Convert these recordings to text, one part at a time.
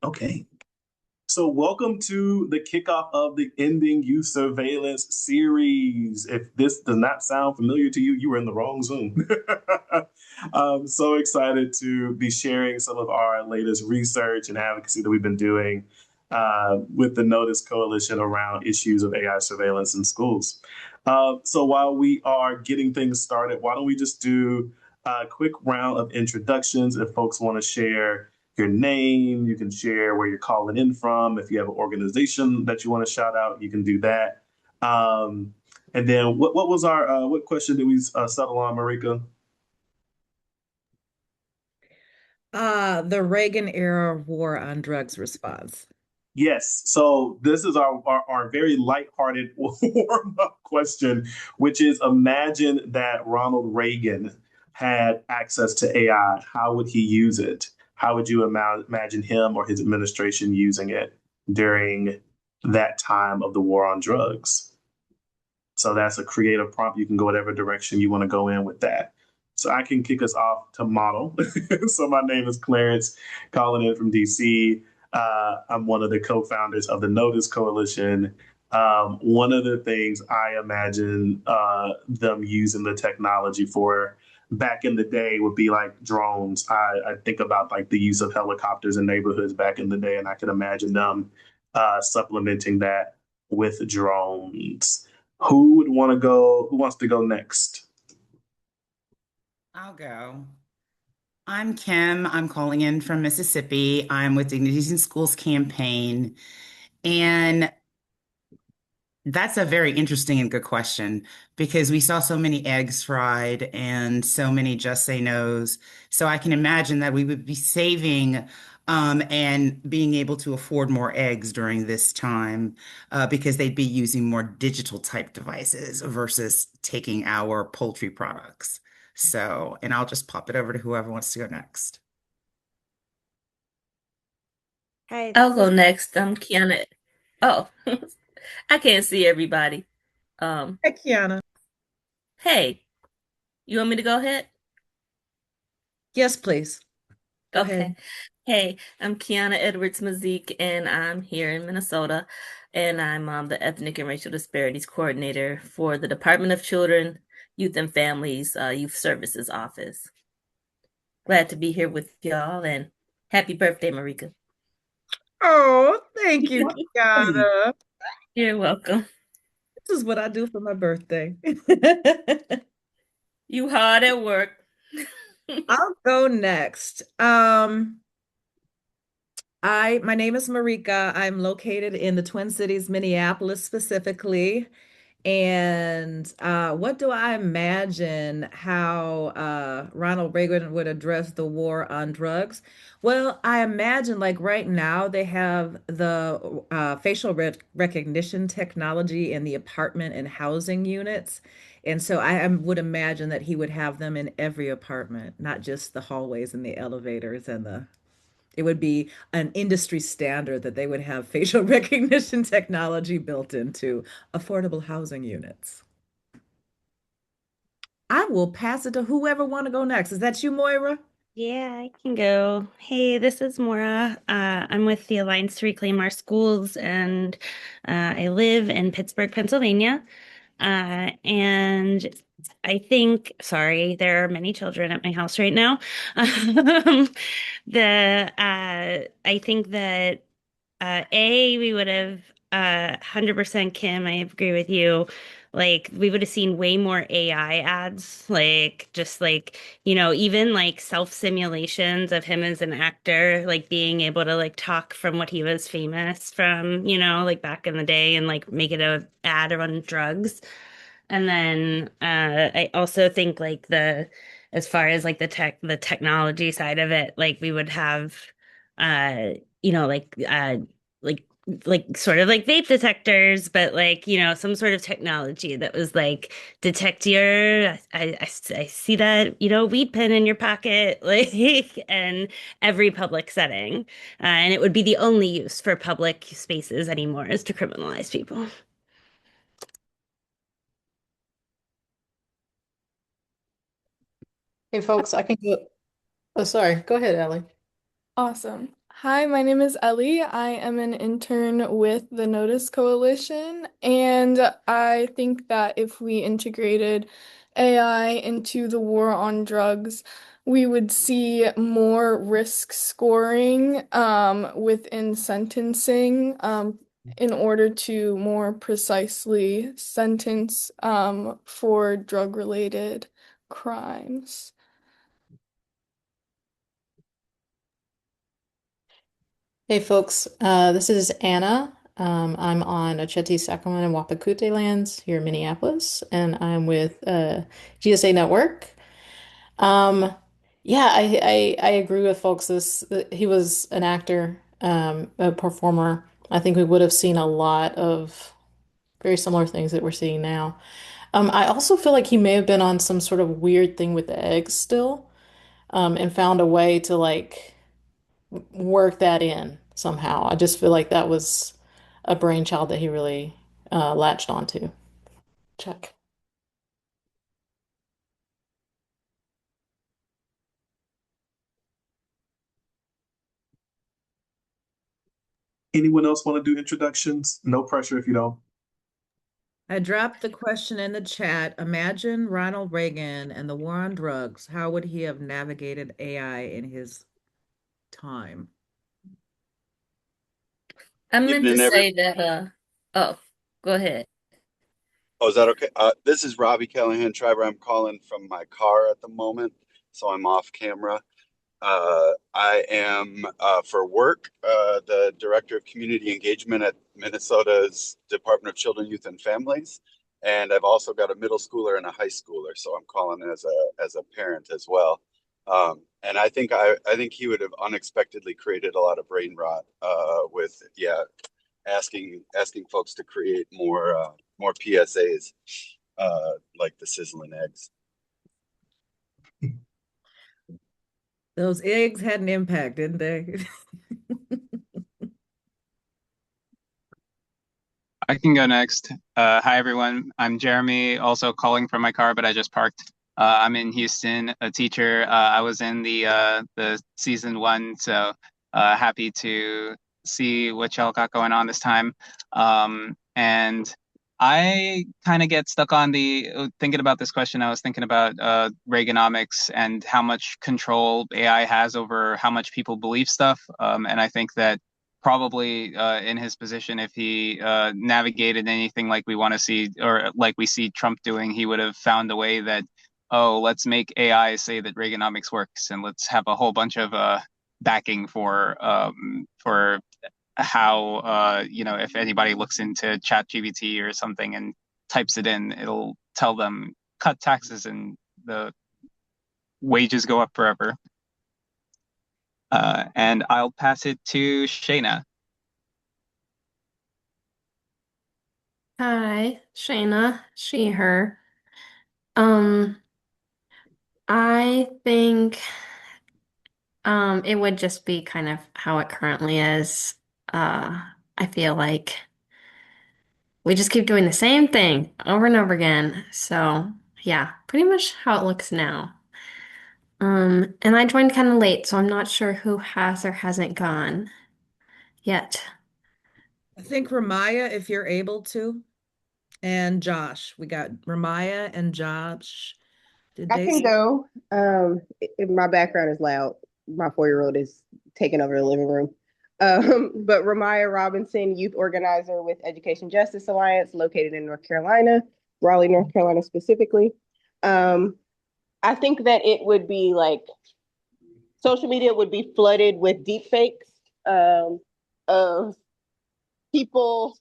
Okay. So, welcome to the kickoff of the Ending Youth Surveillance series. If this does not sound familiar to you, you are in the wrong Zoom. I'm so excited to be sharing some of our latest research and advocacy that we've been doing with the Notice Coalition around issues of AI surveillance in schools. So, while we are getting things started, why don't we just do a quick round of introductions if folks want to share your name. You can share where you're calling in from. If you have an organization that you want to shout out, you can do that. And then what was our what question did we settle on, Marika? The Reagan era war on drugs response. Yes. So this is our very lighthearted warm-up question, which is imagine that Ronald Reagan had access to AI. How would he use it? How would you imagine him or his administration using it during that time of the war on drugs? So that's a creative prompt. You can go whatever direction you want to go in with that. So I can kick us off to model. So my name is Clarence, calling in from DC. I'm one of the co-founders of the Notice Coalition. One of the things I imagine them using the technology for back in the day would be like drones. I think about like the use of helicopters in neighborhoods back in the day, and I can imagine them supplementing that with drones. Who would want to go? Who wants to go next? I'll go. I'm Kim. I'm calling in from Mississippi. I'm with Dignities in Schools campaign. And that's a very interesting and good question because we saw so many eggs fried and so many just say no's. So I can imagine that we would be saving and being able to afford more eggs during this time because they'd be using more digital type devices versus taking our poultry products. So, and I'll just pop it over to whoever wants to go next. Hi, I'll this go is next. I'm Kiana. Oh, I can't see everybody. Hey, Kiana. Hey, you want me to go ahead? Yes, please. Go Okay. ahead. Hey, I'm Kiana Edwards Mazik, and I'm here in Minnesota, and I'm the Ethnic and Racial Disparities Coordinator for the Department of Children, Youth and Families Youth Services Office. Glad to be here with y'all, and happy birthday, Marika. Oh, thank you, Hey, Kiana. You're welcome. This is what I do for my birthday. You hard at work. I'll go next. My name is Marika. I'm located in the Twin Cities, Minneapolis specifically. And what do I imagine how Ronald Reagan would address the war on drugs? Well, I imagine like right now they have the facial recognition technology in the apartment and housing units. And so would imagine that he would have them in every apartment, not just the hallways and the elevators and the it would be an industry standard that they would have facial recognition technology built into affordable housing units. I will pass it to whoever want to go next. Is that you, Moira? Yeah, I can go. Hey, this is Maura. I'm with the Alliance to Reclaim Our Schools, and I live in Pittsburgh, Pennsylvania. And I think, sorry, there are many children at my house right now. I think that we would have 100% Kim, I agree with you. Like we would have seen way more AI ads, like just like, even like self-simulations of him as an actor, like being able to like talk from what he was famous from, like back in the day and like make it a ad around drugs. And then I also think like as far as like the technology side of it, like we would have uh you know like uh like sort of like vape detectors, but like some sort of technology that was like detect your I see that weed pen in your pocket like and every public setting, and it would be the only use for public spaces anymore is to criminalize people. Hey folks, I can go. Oh, sorry. Go ahead, Ellie. Awesome. Hi, my name is Ellie. I am an intern with the Notice Coalition, and I think that if we integrated AI into the war on drugs, we would see more risk scoring within sentencing in order to more precisely sentence for drug-related crimes. Hey folks, this is Anna. I'm on Oceti, Sacramento, and Wapakute lands here in Minneapolis, and I'm with GSA Network. Um, yeah, I agree with folks. He was an actor, a performer. I think we would have seen a lot of very similar things that we're seeing now. I also feel like he may have been on some sort of weird thing with the eggs still, and found a way to like work that in somehow. I just feel like that was a brainchild that he really latched onto. Check. Anyone else want to do introductions? No pressure if you don't. I dropped the question in the chat. Imagine Ronald Reagan and the war on drugs. How would he have navigated AI in his time? I meant to Evening, every. say that, oh, go ahead. Oh, is that okay? This is Robbie Callahan Schreiber. I'm calling from my car at the moment, so I'm off camera. I am, for work, the Director of Community Engagement at Minnesota's Department of Children, Youth, and Families, and I've also got a middle schooler and a high schooler, so I'm calling as a parent as well. And I think he would have unexpectedly created a lot of brain rot with asking folks to create more PSAs like the sizzling eggs. Those eggs had an impact, didn't they? I can go next. Hi, everyone. I'm Jeremy, also calling from my car, but I just parked. I'm in Houston, a teacher. I was in the season one, so happy to see what y'all got going on this time. And I kind of get stuck on thinking about this question. I was thinking about Reaganomics and how much control AI has over how much people believe stuff. And I think that probably in his position, if he navigated anything like we want to see or like we see Trump doing, he would have found a way that, oh, let's make AI say that Reaganomics works, and let's have a whole bunch of backing for how if anybody looks into ChatGPT or something and types it in, it'll tell them cut taxes and the wages go up forever. And I'll pass it to Shayna. Hi, Shayna, she, her. Um, I think it would just be kind of how it currently is. I feel like we just keep doing the same thing over and over again. So, yeah, pretty much how it looks now. And I joined kind of late, so I'm not sure who has or hasn't gone yet. I think Ramaya, if you're able to, and Josh. We got Ramaya and Josh. Did I they? can go. My background is loud. My 4-year-old is taking over the living room. But Ramaya Robinson, youth organizer with Education Justice Alliance, located in North Carolina, Raleigh, North Carolina specifically. I think that it would be like social media would be flooded with deep fakes of people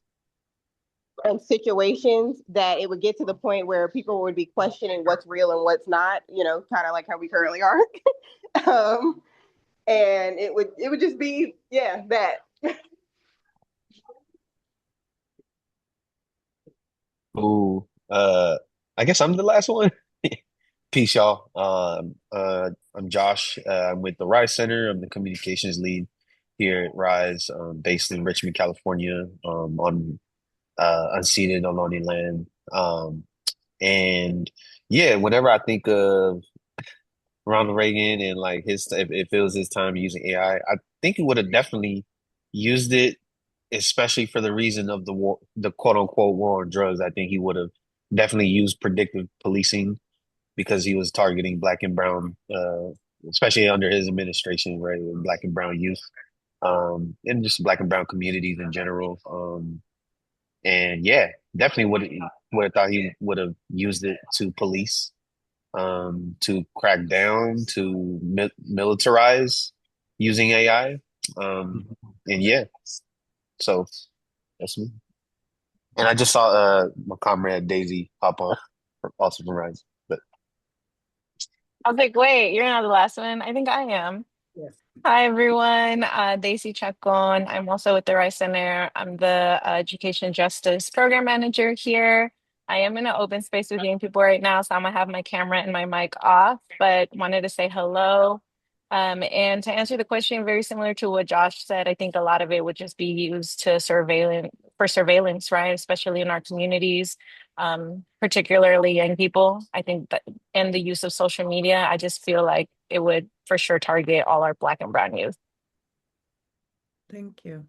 and situations that it would get to the point where people would be questioning what's real and what's not, kind of like how we currently are. And it would just be, that. Ooh, I guess I'm the last one. Peace, y'all. I'm Josh. I'm with the Rise Center. I'm the communications lead here at Rise, based in Richmond, California, on unceded Ohlone land. And yeah, whenever I think of Ronald Reagan and like his if it was his time using AI, I think he would have definitely used it, especially for the reason of the war, the quote unquote war on drugs. I think he would have definitely used predictive policing because he was targeting black and brown, especially under his administration, right? Black and brown youth, and just black and brown communities in general. And yeah, definitely would have thought he would have used it to police, to crack down, to militarize using AI. And yeah, so that's me. And I just saw my comrade Daisy hop on, also from Rise. But I was like, wait, you're not the last one. I think I am. Yes. Hi, everyone. Daisy Chacon. I'm also with the Rice Center. I'm the Education Justice Program Manager here. I am in an open space with young people right now, so I'm gonna have my camera and my mic off, but wanted to say hello. And to answer the question, very similar to what Josh said, I think a lot of it would just be used to surveillance, right? Especially in our communities, particularly young people. I think that and the use of social media, I just feel like it would for sure target all our Black and Brown youth. Thank you.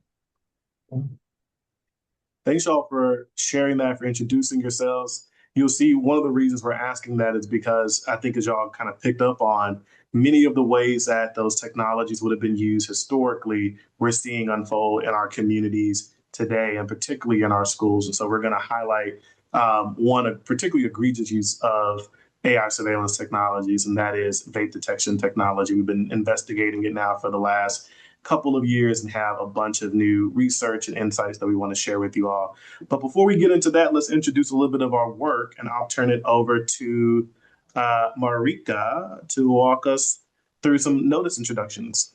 Thanks y'all for sharing that, for introducing yourselves. You'll see one of the reasons we're asking that is because I think as y'all kind of picked up on, many of the ways that those technologies would have been used historically, we're seeing unfold in our communities today, and particularly in our schools. And so we're going to highlight one a particularly egregious use of AI surveillance technologies, and that is vape detection technology. We've been investigating it now for the last couple of years and have a bunch of new research and insights that we want to share with you all. But before we get into that, let's introduce a little bit of our work, and I'll turn it over to Marika to walk us through some notice introductions.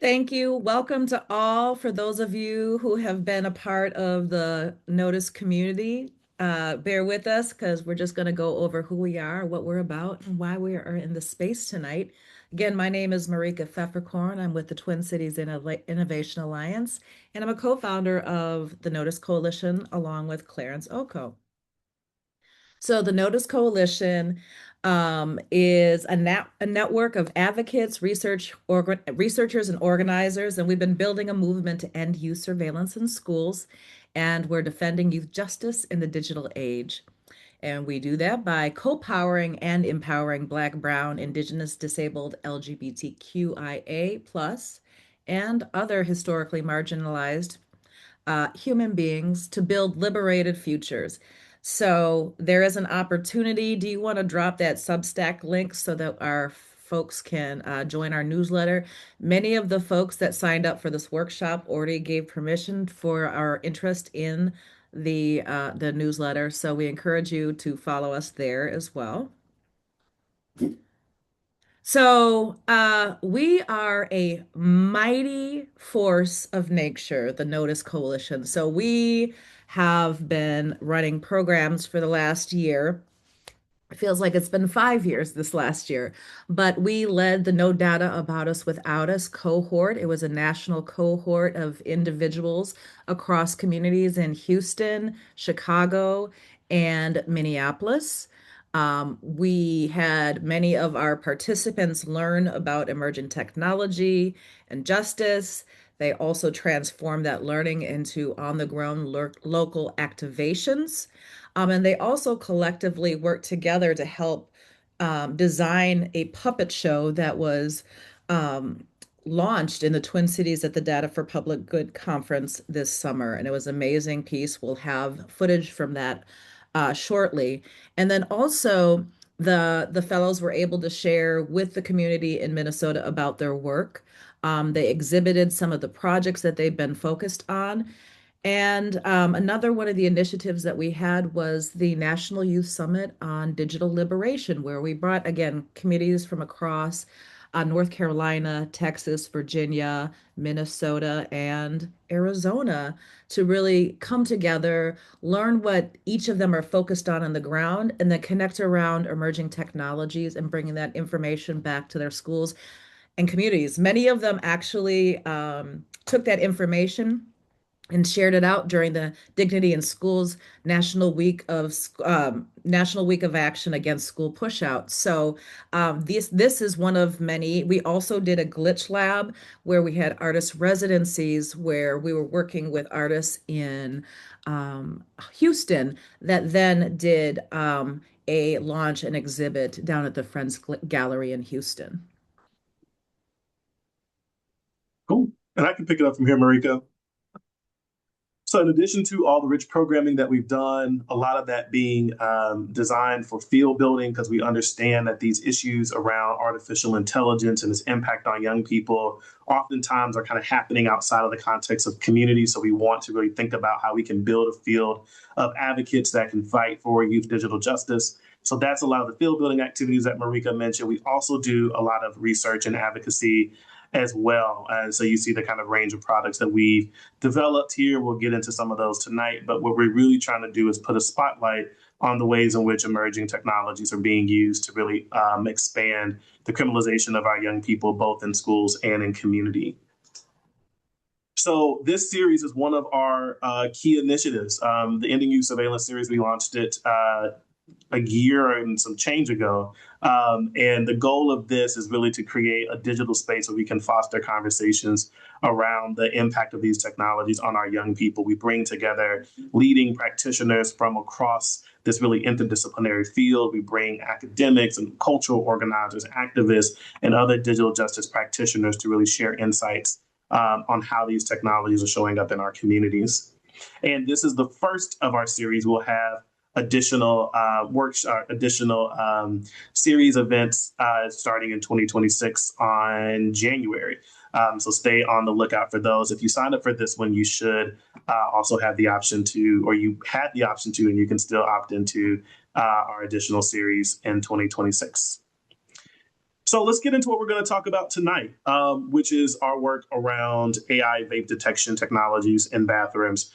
Thank you. Welcome to all. For those of you who have been a part of the Notice community, bear with us because we're just going to go over who we are, what we're about, and why we are in the space tonight. Again, my name is Marika Pfefferkorn. I'm with the Twin Cities Innovation Alliance, and I'm a co-founder of the Notice Coalition along with Clarence Oko. So the Notice Coalition is a network of advocates, researchers, and organizers, and we've been building a movement to end youth surveillance in schools, and we're defending youth justice in the digital age. And we do that by co-powering and empowering Black, Brown, Indigenous, Disabled, LGBTQIA+, and other historically marginalized human beings to build liberated futures. So there is an opportunity. Do you want to drop that Substack link so that our folks can join our newsletter? Many of the folks that signed up for this workshop already gave permission for our interest in the newsletter. So we encourage you to follow us there as well. So we are a mighty force of nature, the Notice Coalition. So we have been running programs for the last year. It feels like it's been 5 years this last year, but we led the No Data About Us Without Us cohort. It was a national cohort of individuals across communities in Houston, Chicago, and Minneapolis. We had many of our participants learn about emerging technology and justice. They also transformed that learning into on-the-ground local activations. And they also collectively worked together to help design a puppet show that was launched in the Twin Cities at the Data for Public Good conference this summer. And it was an amazing piece. We'll have footage from that shortly. And then also the fellows were able to share with the community in Minnesota about their work. They exhibited some of the projects that they've been focused on. And another one of the initiatives that we had was the National Youth Summit on Digital Liberation, where we brought, again, communities from across North Carolina, Texas, Virginia, Minnesota, and Arizona to really come together, learn what each of them are focused on the ground, and then connect around emerging technologies and bringing that information back to their schools and communities. Many of them actually took that information and shared it out during the Dignity in Schools National Week of Action Against School Pushout. So this is one of many. We also did a glitch lab where we had artist residencies where we were working with artists in Houston that then did a launch and exhibit down at the Friends Gallery in Houston. Cool. And I can pick it up from here, Marika. So in addition to all the rich programming that we've done, a lot of that being designed for field building, because we understand that these issues around artificial intelligence and its impact on young people oftentimes are kind of happening outside of the context of community. So we want to really think about how we can build a field of advocates that can fight for youth digital justice. So that's a lot of the field building activities that Marika mentioned. We also do a lot of research and advocacy as well. And so you see the kind of range of products that we've developed here. We'll get into some of those tonight, but what we're really trying to do is put a spotlight on the ways in which emerging technologies are being used to really expand the criminalization of our young people, both in schools and in community. So this series is one of our key initiatives. The Ending Youth Surveillance series, we launched it a year and some change ago. And the goal of this is really to create a digital space where we can foster conversations around the impact of these technologies on our young people. We bring together leading practitioners from across this really interdisciplinary field. We bring academics and cultural organizers, activists, and other digital justice practitioners to really share insights on how these technologies are showing up in our communities. And this is the first of our series. We'll have additional series events starting in 2026 on January. So stay on the lookout for those. If you sign up for this one, you should also have the option to, or you had the option to, and you can still opt into our additional series in 2026. So let's get into what we're going to talk about tonight, which is our work around AI vape detection technologies in bathrooms.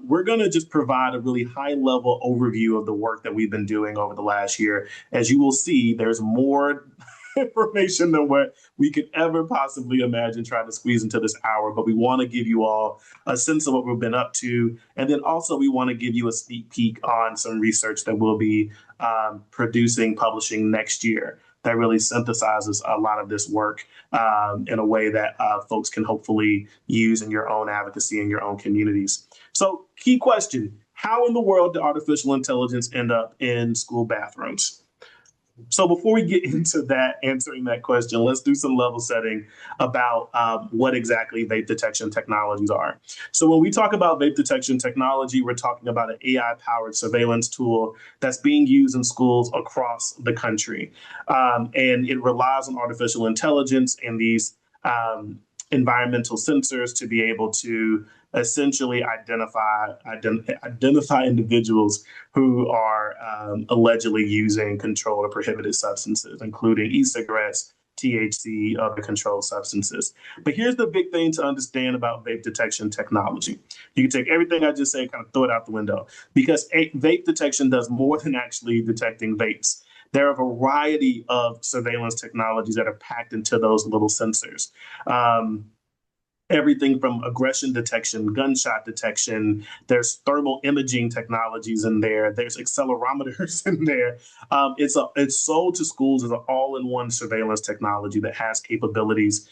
We're going to just provide a really high-level overview of the work that we've been doing over the last year. As you will see, there's more information than what we could ever possibly imagine trying to squeeze into this hour, but we want to give you all a sense of what we've been up to. And then also we want to give you a sneak peek on some research that we'll be publishing next year that really synthesizes a lot of this work in a way that folks can hopefully use in your own advocacy in your own communities. So key question, how in the world did artificial intelligence end up in school bathrooms? So before we get into that, answering that question, let's do some level setting about what exactly vape detection technologies are. So when we talk about vape detection technology, we're talking about an AI-powered surveillance tool that's being used in schools across the country. And it relies on artificial intelligence and these environmental sensors to be able to essentially identify individuals who are allegedly using controlled or prohibited substances, including e-cigarettes, THC, other controlled substances. But here's the big thing to understand about vape detection technology. You can take everything I just said, kind of throw it out the window, because vape detection does more than actually detecting vapes. There are a variety of surveillance technologies that are packed into those little sensors. Everything from aggression detection, gunshot detection, there's thermal imaging technologies in there, there's accelerometers in there. It's sold to schools as an all-in-one surveillance technology that has capabilities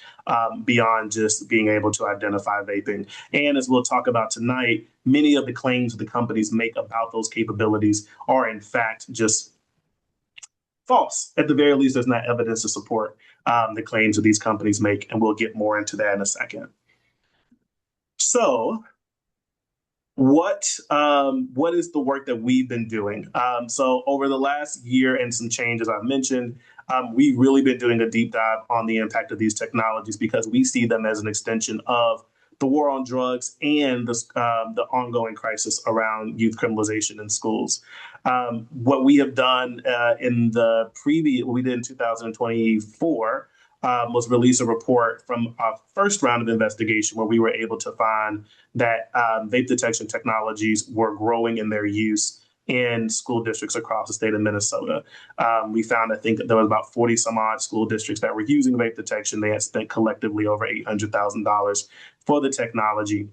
beyond just being able to identify vaping. And as we'll talk about tonight, many of the claims the companies make about those capabilities are in fact just false. At the very least, there's not evidence to support the claims that these companies make, and we'll get more into that in a second. So what is the work that we've been doing? So over the last year and some changes I've mentioned, we've really been doing a deep dive on the impact of these technologies because we see them as an extension of the war on drugs and the ongoing crisis around youth criminalization in schools. What we have done what we did in 2024 was release a report from our first round of investigation where we were able to find that vape detection technologies were growing in their use in school districts across the state of Minnesota. We found, I think, that there was about 40 some odd school districts that were using vape detection. They had spent collectively over $800,000 for the technology.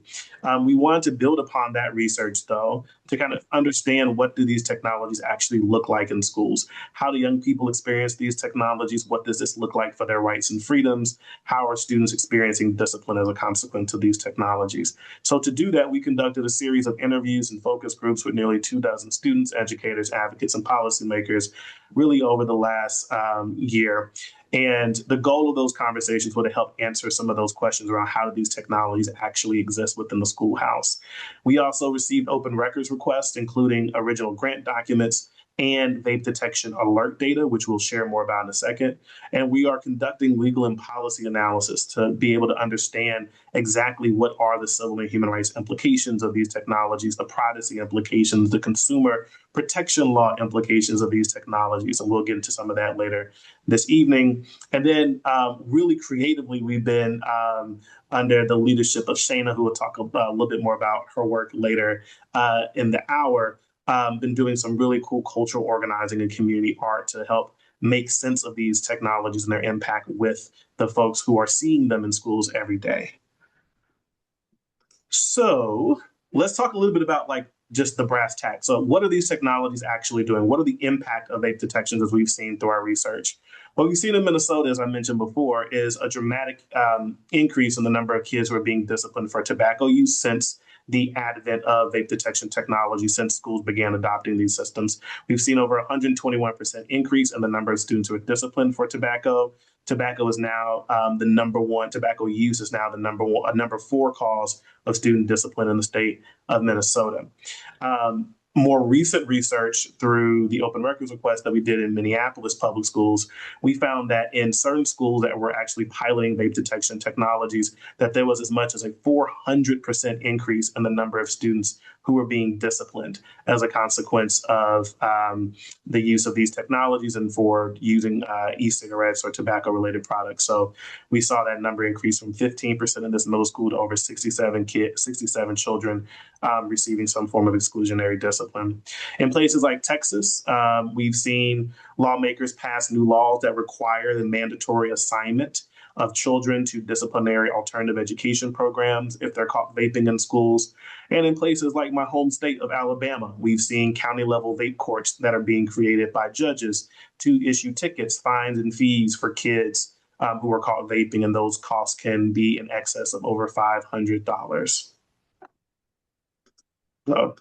We wanted to build upon that research, though, to kind of understand what do these technologies actually look like in schools? How do young people experience these technologies? What does this look like for their rights and freedoms? How are students experiencing discipline as a consequence of these technologies? So to do that, we conducted a series of interviews and focus groups with nearly 24 students, educators, advocates, and policymakers really over the last year. And the goal of those conversations was to help answer some of those questions around how do these technologies actually exist within the schoolhouse. We also received open records requests, including original grant documents and vape detection alert data, which we'll share more about in a second. And we are conducting legal and policy analysis to be able to understand exactly what are the civil and human rights implications of these technologies, the privacy implications, the consumer protection law implications of these technologies. And we'll get into some of that later this evening. And then really creatively, we've been under the leadership of Shana, who will talk a little bit more about her work later in the hour, been doing some really cool cultural organizing and community art to help make sense of these technologies and their impact with the folks who are seeing them in schools every day. So let's talk a little bit about like just the brass tacks. So what are these technologies actually doing? What are the impact of vape detections as we've seen through our research? What we've seen in Minnesota, as I mentioned before, is a dramatic increase in the number of kids who are being disciplined for tobacco use since the advent of vape detection technology, since schools began adopting these systems. We've seen over 121% increase in the number of students who are disciplined for tobacco. Tobacco is now tobacco use is now the number 4 cause of student discipline in the state of Minnesota. More recent research through the open records request that we did in Minneapolis public schools, we found that in certain schools that were actually piloting vape detection technologies, that there was as much as a 400% increase in the number of students who were being disciplined as a consequence of the use of these technologies and for using e-cigarettes or tobacco-related products. So we saw that number increase from 15% in this middle school to over 67 children receiving some form of exclusionary discipline. In places like Texas, we've seen lawmakers pass new laws that require the mandatory assignment of children to disciplinary alternative education programs if they're caught vaping in schools. And in places like my home state of Alabama, we've seen county level vape courts that are being created by judges to issue tickets, fines, and fees for kids who are caught vaping, and those costs can be in excess of over $500. So,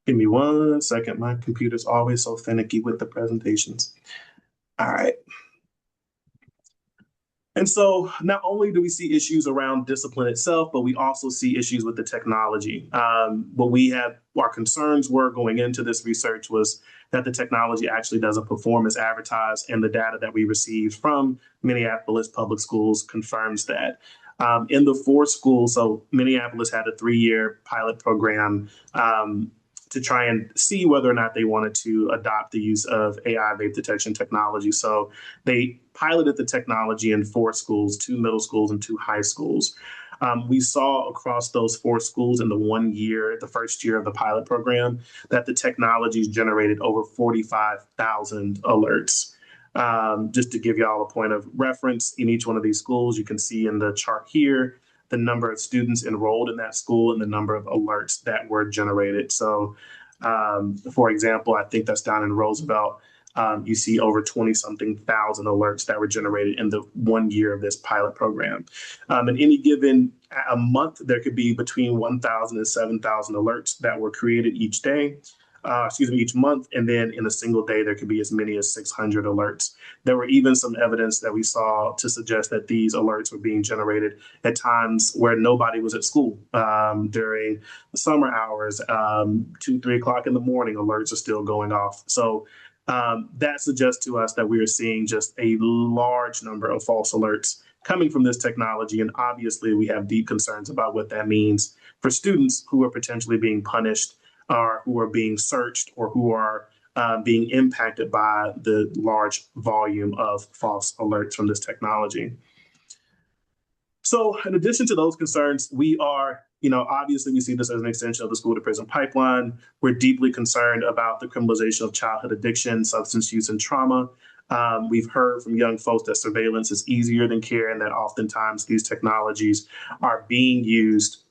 give me 1 second. My computer's always so finicky with the presentations. All right. And so not only do we see issues around discipline itself, but we also see issues with the technology. Our concerns were going into this research was that the technology actually doesn't perform as advertised, and the data that we received from Minneapolis public schools confirms that. In the 4 schools, so Minneapolis had a 3-year pilot program to try and see whether or not they wanted to adopt the use of AI vape detection technology. So they piloted the technology in 4 schools, 2 middle schools and 2 high schools. We saw across those 4 schools in the first year of the pilot program, that the technologies generated over 45,000 alerts. Just to give y'all a point of reference, in each one of these schools, you can see in the chart here, the number of students enrolled in that school and the number of alerts that were generated. So, for example, I think that's down in Roosevelt. You see over 20-something thousand alerts that were generated in the 1 year of this pilot program. In any given a month, there could be between 1,000 and 7,000 alerts that were created each month. And then in a single day, there could be as many as 600 alerts. There were even some evidence that we saw to suggest that these alerts were being generated at times where nobody was at school. During the summer hours, 2, 3 o'clock in the morning, alerts are still going off. So that suggests to us that we are seeing just a large number of false alerts coming from this technology. And obviously, we have deep concerns about what that means for students who are potentially being punished, or who are being searched, or who are being impacted by the large volume of false alerts from this technology. So in addition to those concerns, we are, obviously we see this as an extension of the school to prison pipeline. We're deeply concerned about the criminalization of childhood addiction, substance use, and trauma. We've heard from young folks that surveillance is easier than care, and that oftentimes these technologies are being used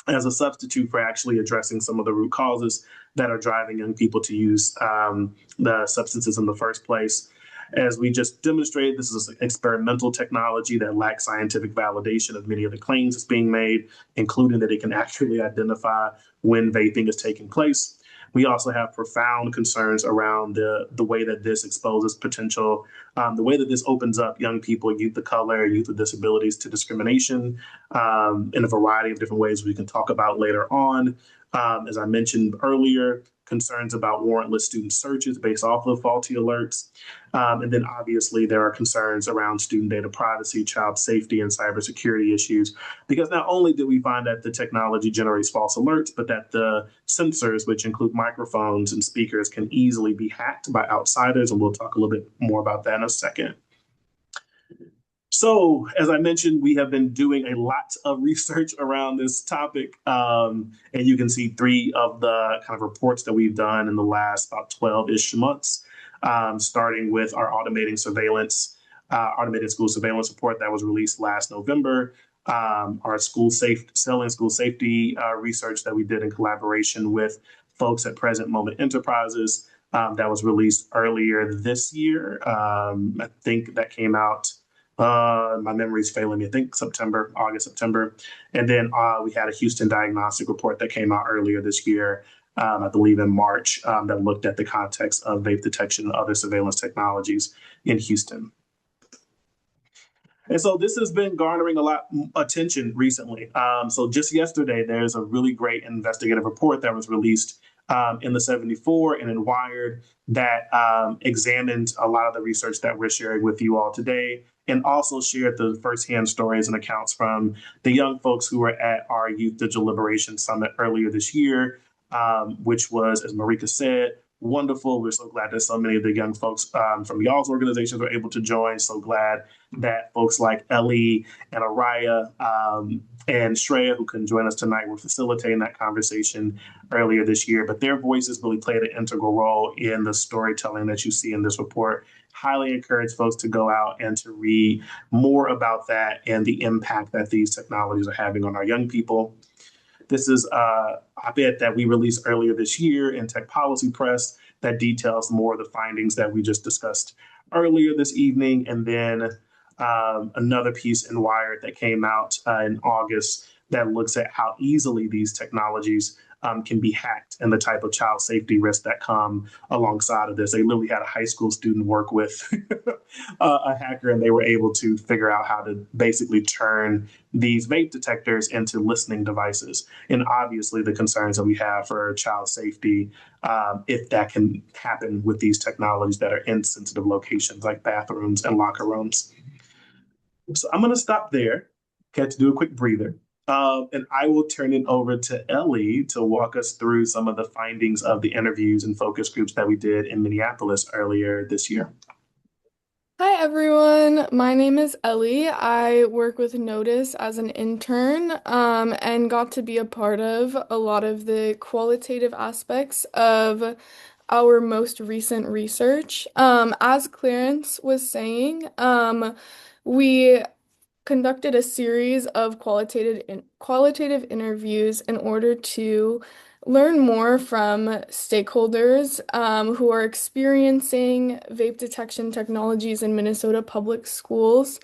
as a substitute for actually addressing some of the root causes that are driving young people to use the substances in the first place. As we just demonstrated, this is experimental technology that lacks scientific validation of many of the claims that's being made, including that it can accurately identify when vaping is taking place. We also have profound concerns around the way that this exposes potential, the way that this opens up young people, youth of color, youth with disabilities to discrimination in a variety of different ways we can talk about later on. As I mentioned earlier, concerns about warrantless student searches based off of faulty alerts. And then obviously there are concerns around student data privacy, child safety, and cybersecurity issues, because not only do we find that the technology generates false alerts, but that the sensors, which include microphones and speakers, can easily be hacked by outsiders. And we'll talk a little bit more about that in a second. So, as I mentioned, we have been doing a lot of research around this topic. And you can see 3 of the kind of reports that we've done in the last about 12-ish months, starting with our automated school surveillance report that was released last November, our selling school safety research that we did in collaboration with folks at Present Moment Enterprises that was released earlier this year. I think that came out, my memory's failing me, I think August, September. And then we had a Houston diagnostic report that came out earlier this year, I believe in March, that looked at the context of vape detection and other surveillance technologies in Houston. And so this has been garnering a lot of attention recently. So just yesterday, there's a really great investigative report that was released in the 74 and in Wired that examined a lot of the research that we're sharing with you all today, and also shared the firsthand stories and accounts from the young folks who were at our Youth Digital Liberation Summit earlier this year, which was, as Marika said, wonderful. We're so glad that so many of the young folks from y'all's organizations were able to join. So glad that folks like Ellie and Araya and Shreya, who couldn't join us tonight, were facilitating that conversation earlier this year. But their voices really played an integral role in the storytelling that you see in this report. Highly encourage folks to go out and to read more about that and the impact that these technologies are having on our young people. This is an op-ed that we released earlier this year in Tech Policy Press that details more of the findings that we just discussed earlier this evening. And then another piece in Wired that came out in August that looks at how easily these technologies can be hacked and the type of child safety risks that come alongside of this. They literally had a high school student work with a hacker, and they were able to figure out how to basically turn these vape detectors into listening devices. And obviously the concerns that we have for child safety, if that can happen with these technologies that are in sensitive locations like bathrooms and locker rooms. So I'm going to stop there, okay, to do a quick breather. And I will turn it over to Ellie to walk us through some of the findings of the interviews and focus groups that we did in Minneapolis earlier this year. Hi everyone, my name is Ellie. I work with Notice as an intern and got to be a part of a lot of the qualitative aspects of our most recent research. As Clarence was saying, we conducted a series of qualitative interviews in order to learn more from stakeholders who are experiencing vape detection technologies in Minnesota public schools.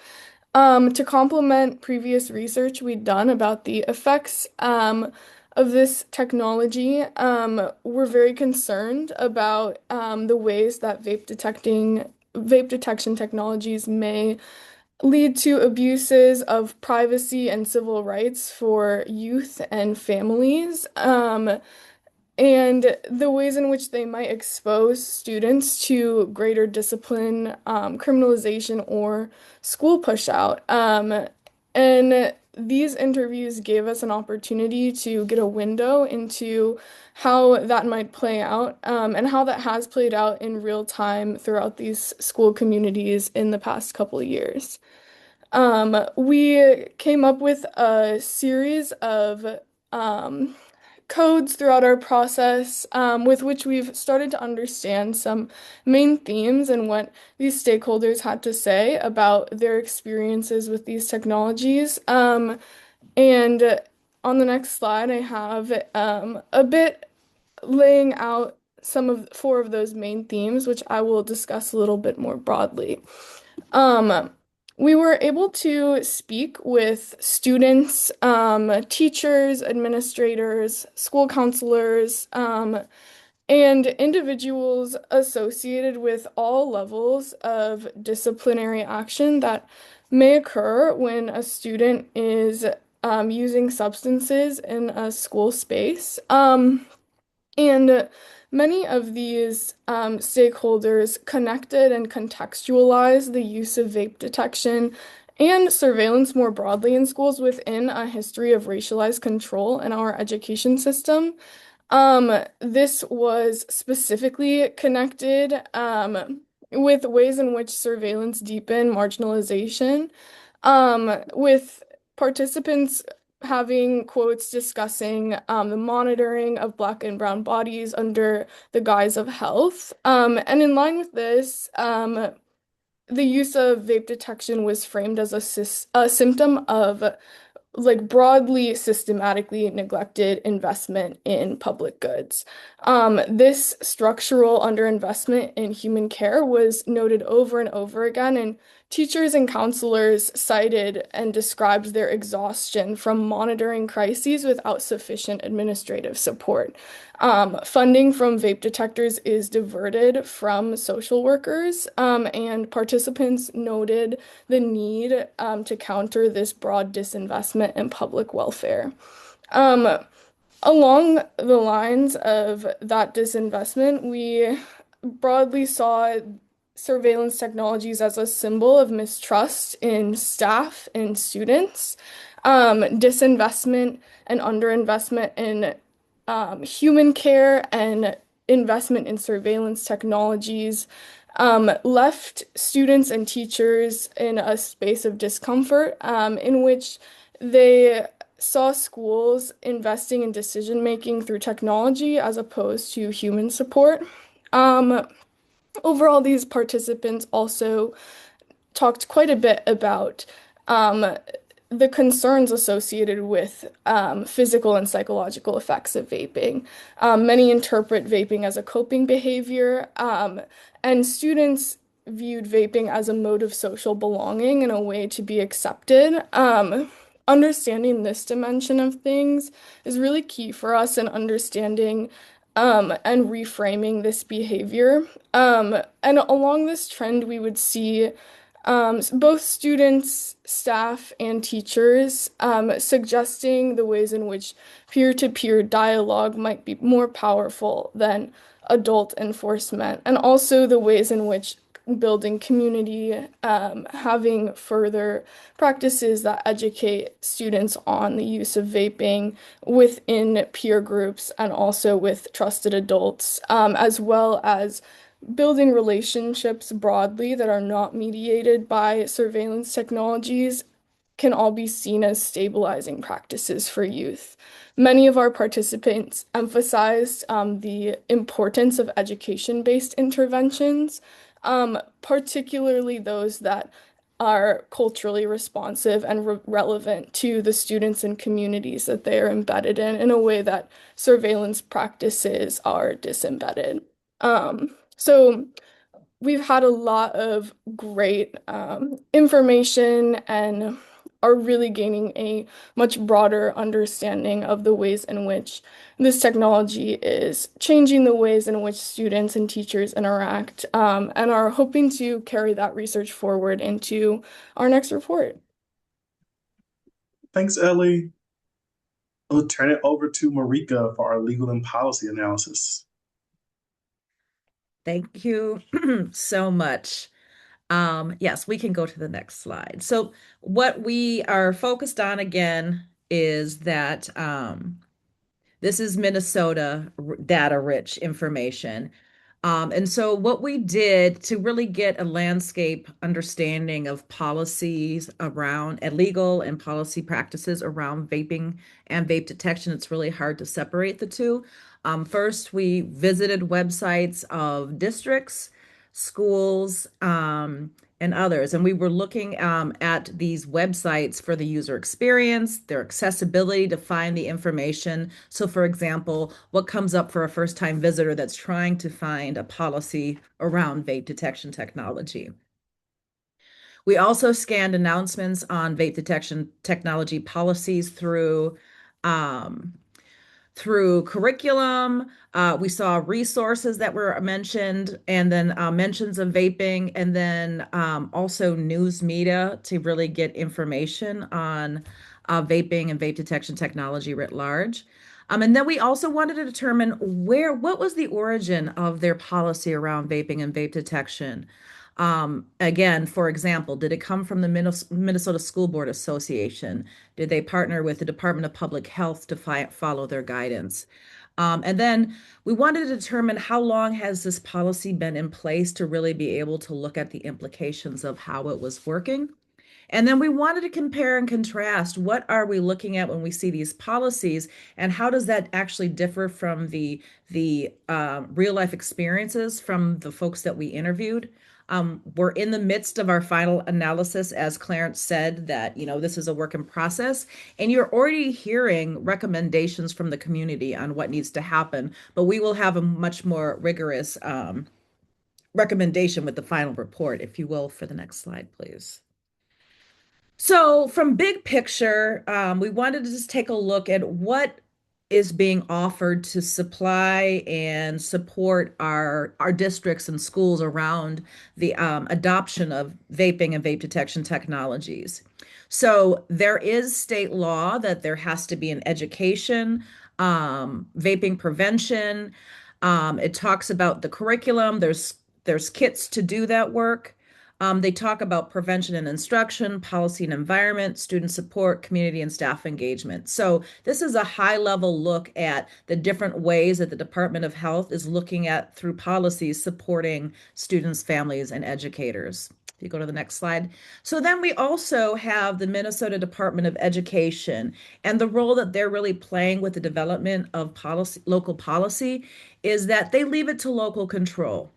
To complement previous research we'd done about the effects of this technology, we're very concerned about the ways that vape detection technologies may lead to abuses of privacy and civil rights for youth and families, and the ways in which they might expose students to greater discipline, criminalization, or school pushout. And these interviews gave us an opportunity to get a window into how that might play out, and how that has played out in real time throughout these school communities in the past couple of years. We came up with a series of codes throughout our process, with which we've started to understand some main themes and what these stakeholders had to say about their experiences with these technologies. And on the next slide, I have a bit laying out some of four of those main themes, which I will discuss a little bit more broadly. We were able to speak with students, teachers, administrators, school counselors, and individuals associated with all levels of disciplinary action that may occur when a student is using substances in a school space. And many of these stakeholders connected and contextualized the use of vape detection and surveillance more broadly in schools within a history of racialized control in our education system. This was specifically connected with ways in which surveillance deepened marginalization, with participants having quotes discussing the monitoring of Black and brown bodies under the guise of health. And in line with this, the use of vape detection was framed as a symptom of like broadly systematically neglected investment in public goods. This structural underinvestment in human care was noted over and over again, and teachers and counselors cited and described their exhaustion from monitoring crises without sufficient administrative support. Funding from vape detectors is diverted from social workers, and participants noted the need to counter this broad disinvestment in public welfare. Along the lines of that disinvestment, we broadly saw surveillance technologies as a symbol of mistrust in staff and students, disinvestment and underinvestment in human care and investment in surveillance technologies left students and teachers in a space of discomfort in which they saw schools investing in decision making through technology as opposed to human support. Overall, these participants also talked quite a bit about the concerns associated with physical and psychological effects of vaping. Many interpret vaping as a coping behavior, and students viewed vaping as a mode of social belonging and a way to be accepted. Understanding this dimension of things is really key for us in understanding and reframing this behavior. And along this trend, we would see both students, staff, and teachers suggesting the ways in which peer-to-peer dialogue might be more powerful than adult enforcement, and also the ways in which building community, having further practices that educate students on the use of vaping within peer groups and also with trusted adults, as well as building relationships broadly that are not mediated by surveillance technologies can all be seen as stabilizing practices for youth. Many of our participants emphasized the importance of education-based interventions, particularly those that are culturally responsive and relevant to the students and communities that they are embedded in a way that surveillance practices are disembedded. So we've had a lot of great information and are really gaining a much broader understanding of the ways in which this technology is changing the ways in which students and teachers interact, and are hoping to carry that research forward into our next report. Thanks, Ellie. We'll turn it over to Marika for our legal and policy analysis. Thank you so much. Yes, we can go to the next slide. So what we are focused on again is that this is Minnesota data-rich information. And so what we did to really get a landscape understanding of policies around illegal and policy practices around vaping and vape detection, it's really hard to separate the two. First, we visited websites of districts, schools, and others. And we were looking at these websites for the user experience, their accessibility to find the information. So, for example, what comes up for a first-time visitor that's trying to find a policy around vape detection technology? We also scanned announcements on vape detection technology policies um, through curriculum. We saw resources that were mentioned, and then mentions of vaping, and then also news media to really get information on vaping and vape detection technology writ large. And then we also wanted to determine what was the origin of their policy around vaping and vape detection. Again, for example, did it come from the Minnesota School Board Association? Did they partner with the Department of Public Health to follow their guidance? And then we wanted to determine how long has this policy been in place to really be able to look at the implications of how it was working. And then we wanted to compare and contrast what are we looking at when we see these policies, and how does that actually differ from the real life experiences from the folks that we interviewed. We're in the midst of our final analysis, as Clarence said, that this is a work in process, and you're already hearing recommendations from the community on what needs to happen. But we will have a much more rigorous recommendation with the final report, if you will, for the next slide, please. So from big picture, we wanted to just take a look at what is being offered to supply and support our districts and schools around the adoption of vaping and vape detection technologies. So there is state law that there has to be an education, vaping prevention. It talks about the curriculum. There's kits to do that work. They talk about prevention and instruction, policy and environment, student support, community and staff engagement. So this is a high-level look at the different ways that the Department of Health is looking at through policies supporting students, families, and educators. If you go to the next slide. So then we also have the Minnesota Department of Education, and the role that they're really playing with the development of policy, local policy, is that they leave it to local control.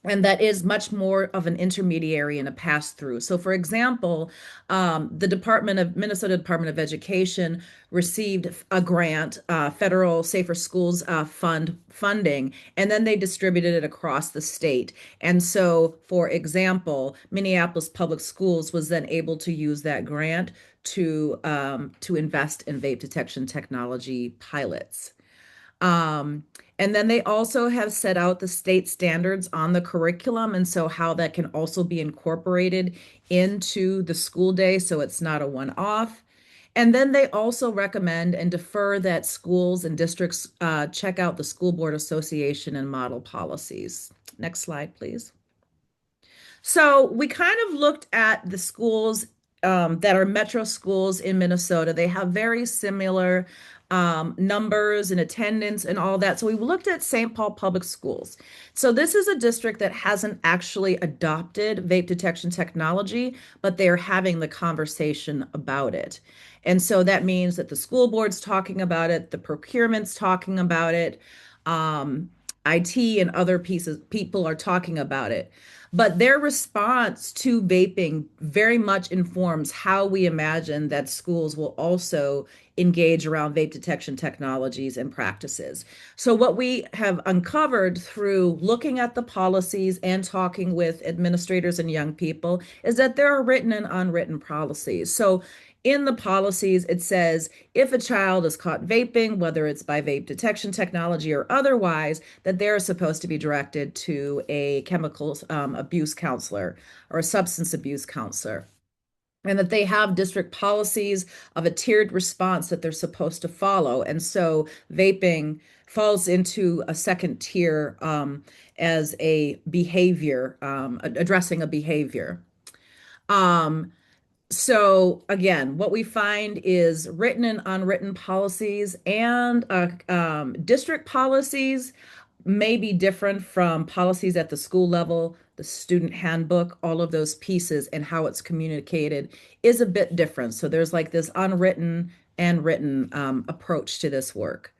And that is much more of an intermediary and a pass-through. So, for example, the Minnesota Department of Education received a grant, federal Safer Schools funding, and then they distributed it across the state. And so, for example, Minneapolis Public Schools was then able to use that grant to invest in vape detection technology pilots. And then they also have set out the state standards on the curriculum, and so how that can also be incorporated into the school day so it's not a one-off. And then they also recommend and defer that schools and districts check out the School Board Association and model policies. Next slide, please. So we kind of looked at the schools that are metro schools in Minnesota. They have very similar numbers and attendance and all that. So we looked at St. Paul Public Schools. So this is a district that hasn't actually adopted vape detection technology, but they're having the conversation about it. And so that means that the school board's talking about it, the procurement's talking about it, IT and other people are talking about it. But their response to vaping very much informs how we imagine that schools will also engage around vape detection technologies and practices. So what we have uncovered through looking at the policies and talking with administrators and young people is that there are written and unwritten policies. So in the policies, it says if a child is caught vaping, whether it's by vape detection technology or otherwise, that they're supposed to be directed to a chemical abuse counselor or a substance abuse counselor, and that they have district policies of a tiered response that they're supposed to follow. And so vaping falls into a second tier as a behavior, addressing a behavior. So again, what we find is written and unwritten policies and district policies may be different from policies at the school level, the student handbook, all of those pieces and how it's communicated is a bit different. So there's like this unwritten and written approach to this work.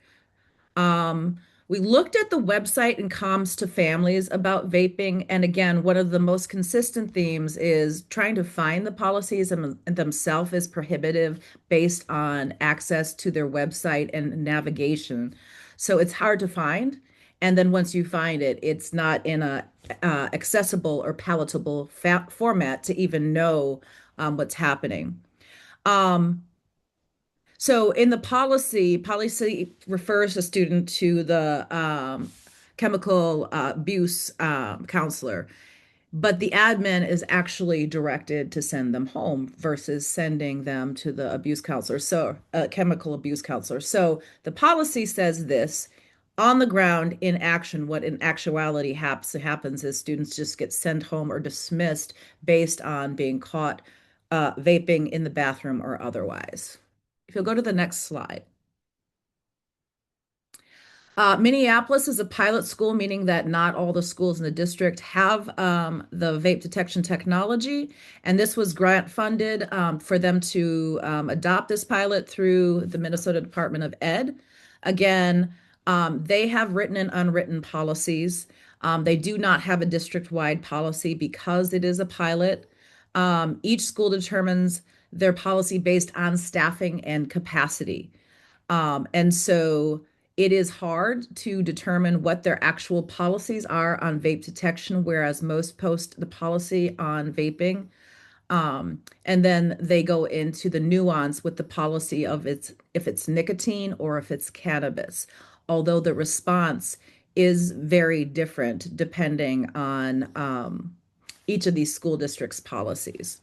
Um, we looked at the website and comms to families about vaping. And again, one of the most consistent themes is trying to find the policies themselves is prohibitive based on access to their website and navigation. So it's hard to find. And then once you find it, it's not in a accessible or palatable format to even know what's happening. Um, so in the policy refers a student to the chemical abuse counselor, but the admin is actually directed to send them home versus sending them to the abuse counselor, so chemical abuse counselor. So the policy says this. On the ground, in action, what in actuality happens is students just get sent home or dismissed based on being caught vaping in the bathroom or otherwise. If you'll go to the next slide. Minneapolis is a pilot school, meaning that not all the schools in the district have the vape detection technology. And this was grant funded for them to adopt this pilot through the Minnesota Department of Ed. Again, they have written and unwritten policies. They do not have a district-wide policy because it is a pilot. Each school determines their policy based on staffing and capacity. And so it is hard to determine what their actual policies are on vape detection, whereas most post the policy on vaping. And then they go into the nuance with the policy of if it's nicotine or if it's cannabis, although the response is very different depending on each of these school districts' policies.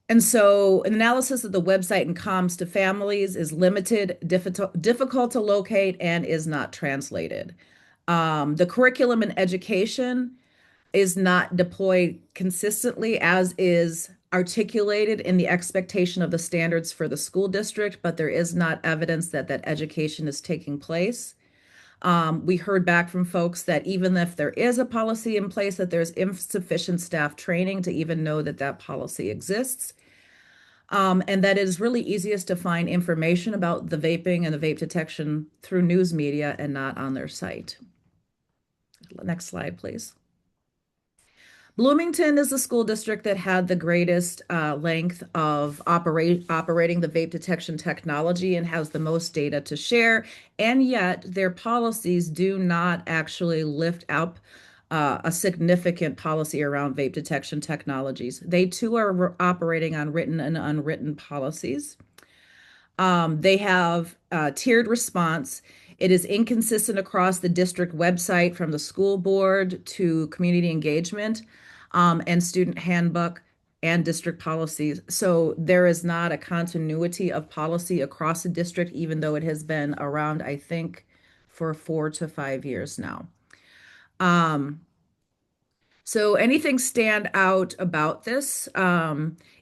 And so an analysis of the website and comms to families is limited, difficult to locate, and is not translated. The curriculum and education is not deployed consistently as is articulated in the expectation of the standards for the school district, but there is not evidence that that education is taking place. We heard back from folks that even if there is a policy in place, that there's insufficient staff training to even know that that policy exists. And that it is really easiest to find information about the vaping and the vape detection through news media and not on their site. Next slide, please. Bloomington is the school district that had the greatest length of operating the vape detection technology and has the most data to share. And yet their policies do not actually lift up a significant policy around vape detection technologies. They too are operating on written and unwritten policies. They have tiered response. It is inconsistent across the district website from the school board to community engagement and student handbook and district policies. So there is not a continuity of policy across the district, even though it has been around, I think, for 4 to 5 years now. So anything stand out about this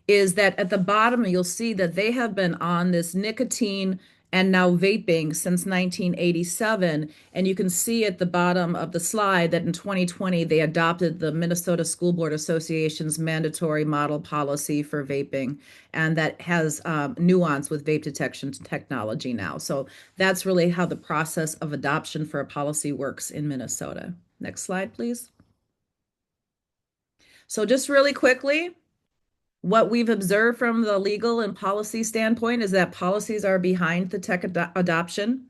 is that at the bottom, you'll see that they have been on this nicotine and now vaping since 1987. And you can see at the bottom of the slide that in 2020, they adopted the Minnesota School Board Association's mandatory model policy for vaping. And that has nuance with vape detection technology now. So that's really how the process of adoption for a policy works in Minnesota. Next slide, please. So just really quickly, what we've observed from the legal and policy standpoint is that policies are behind the tech adoption.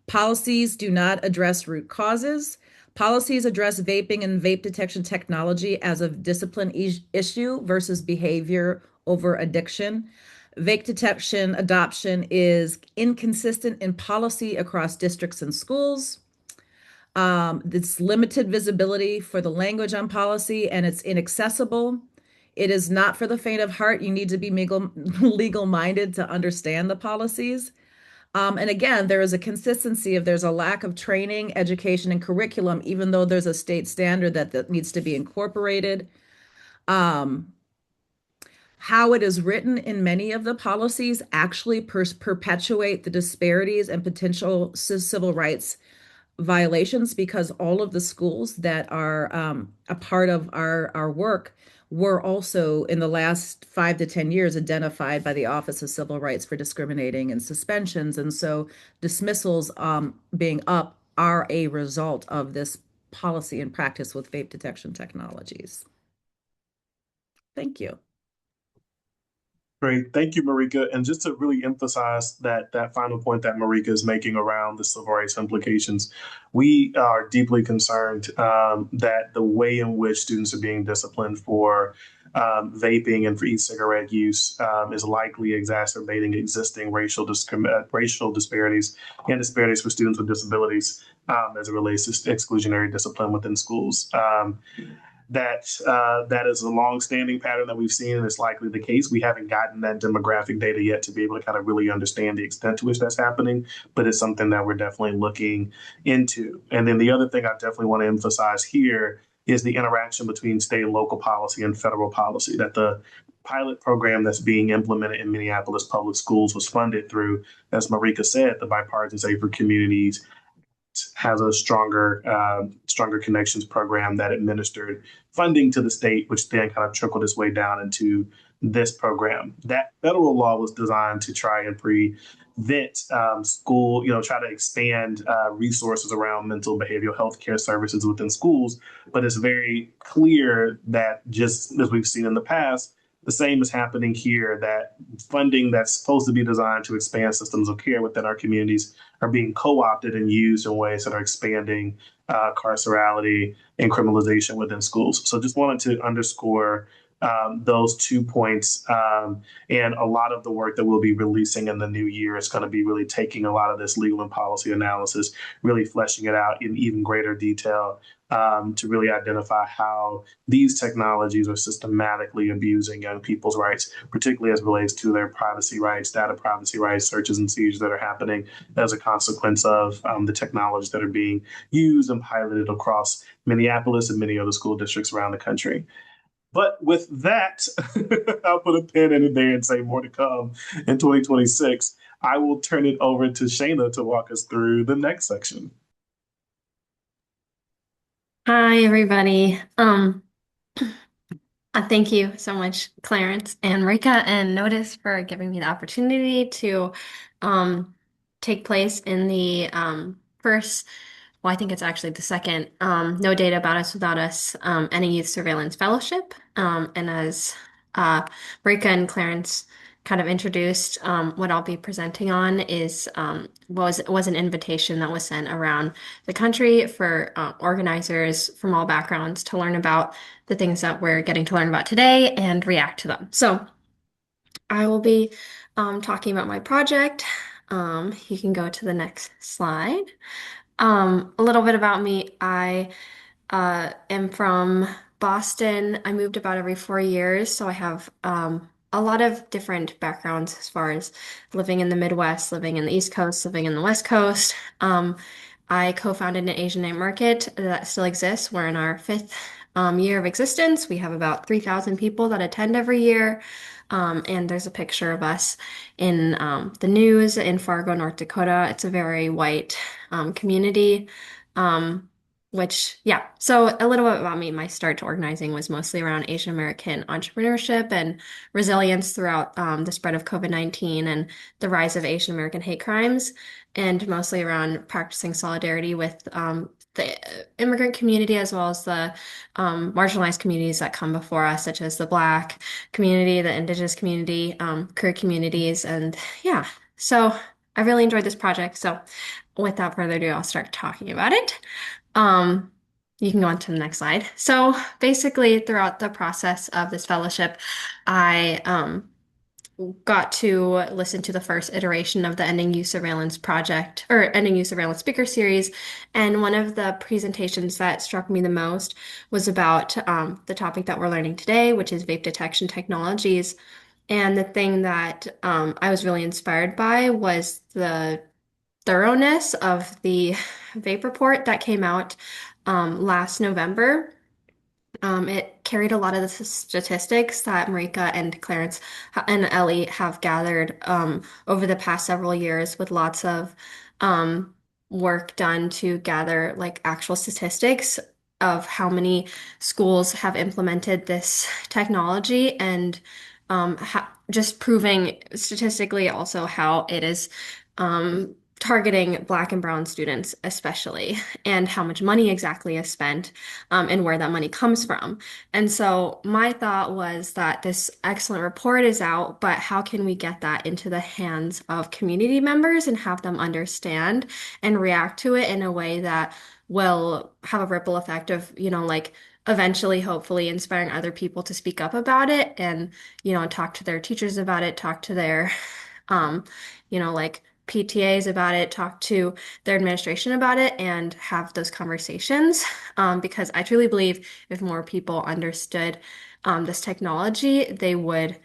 Policies do not address root causes. Policies address vaping and vape detection technology as a discipline issue versus behavior over addiction. Vape detection adoption is inconsistent in policy across districts and schools. It's limited visibility for the language on policy, and it's inaccessible. It is not for the faint of heart. You need to be legal minded to understand the policies. And again, there is a consistency if there's a lack of training, education, and curriculum, even though there's a state standard that needs to be incorporated. How it is written in many of the policies actually perpetuate the disparities and potential civil rights violations because all of the schools that are a part of our work were also in the last 5 to 10 years identified by the Office of Civil Rights for discriminating and suspensions. And so dismissals being up are a result of this policy and practice with vape detection technologies. Thank you. Great. Thank you, Marika. And just to really emphasize that final point that Marika is making around the civil rights implications, we are deeply concerned that the way in which students are being disciplined for vaping and for e-cigarette use is likely exacerbating existing racial disparities and disparities for students with disabilities as it relates to exclusionary discipline within schools. That is a long-standing pattern that we've seen, and it's likely the case. We haven't gotten that demographic data yet to be able to kind of really understand the extent to which that's happening, but it's something that we're definitely looking into. And then the other thing I definitely want to emphasize here is the interaction between state and local policy and federal policy, that the pilot program that's being implemented in Minneapolis public schools was funded through, as Marika said, the Bipartisan Safer Communities has a stronger connections program that administered funding to the state, which then kind of trickled its way down into this program. That federal law was designed to try and prevent school, try to expand resources around mental and behavioral health care services within schools. But it's very clear that, just as we've seen in the past, the same is happening here, that funding that's supposed to be designed to expand systems of care within our communities are being co-opted and used in ways that are expanding carcerality and criminalization within schools. So just wanted to underscore those 2 points. And a lot of the work that we'll be releasing in the new year is going to be really taking a lot of this legal and policy analysis, really fleshing it out in even greater detail to really identify how these technologies are systematically abusing young people's rights, particularly as it relates to their privacy rights, data privacy rights, searches and seizures that are happening as a consequence of the technologies that are being used and piloted across Minneapolis and many other school districts around the country. But with that, I'll put a pin in it there and say more to come in 2026. I will turn it over to Shayna to walk us through the next section. Hi, everybody. Thank you so much, Clarence and Marika and Notice, for giving me the opportunity to take place in the first, well, I think it's actually the second No Data About Us Without Us Ending Youth Surveillance Fellowship. And as Marika and Clarence kind of introduced, what I'll be presenting on is was an invitation that was sent around the country for organizers from all backgrounds to learn about the things that we're getting to learn about today and react to them. So I will be talking about my project. You can go to the next slide. A little bit about me. I am from Boston. I moved about every 4 years, so I have a lot of different backgrounds as far as living in the Midwest, living in the East Coast, living in the West Coast. I co-founded an Asian Night Market that still exists. We're in our fifth year of existence. We have about 3,000 people that attend every year. And there's a picture of us in the news in Fargo, North Dakota. It's a very white community. So a little bit about me. My start to organizing was mostly around Asian American entrepreneurship and resilience throughout the spread of COVID-19 and the rise of Asian American hate crimes, and mostly around practicing solidarity with the immigrant community as well as the marginalized communities that come before us, such as the Black community, the Indigenous community, queer communities, and yeah. So I really enjoyed this project. So without further ado, I'll start talking about it. You can go on to the next slide. So basically, throughout the process of this fellowship, I got to listen to the first iteration of the Ending Youth Surveillance project, or Ending Youth Surveillance speaker series. And one of the presentations that struck me the most was about the topic that we're learning today, which is vape detection technologies. And the thing that I was really inspired by was the thoroughness of the vape report that came out last November. It carried a lot of the statistics that Marika and Clarence and Ellie have gathered over the past several years, with lots of work done to gather like actual statistics of how many schools have implemented this technology and just proving statistically also how it is targeting Black and Brown students, especially, and how much money exactly is spent and where that money comes from. And so my thought was that this excellent report is out, but how can we get that into the hands of community members and have them understand and react to it in a way that will have a ripple effect of, like eventually, hopefully, inspiring other people to speak up about it and, talk to their teachers about it, talk to their, um, like PTAs about it, talk to their administration about it, and have those conversations. Because I truly believe if more people understood this technology, they would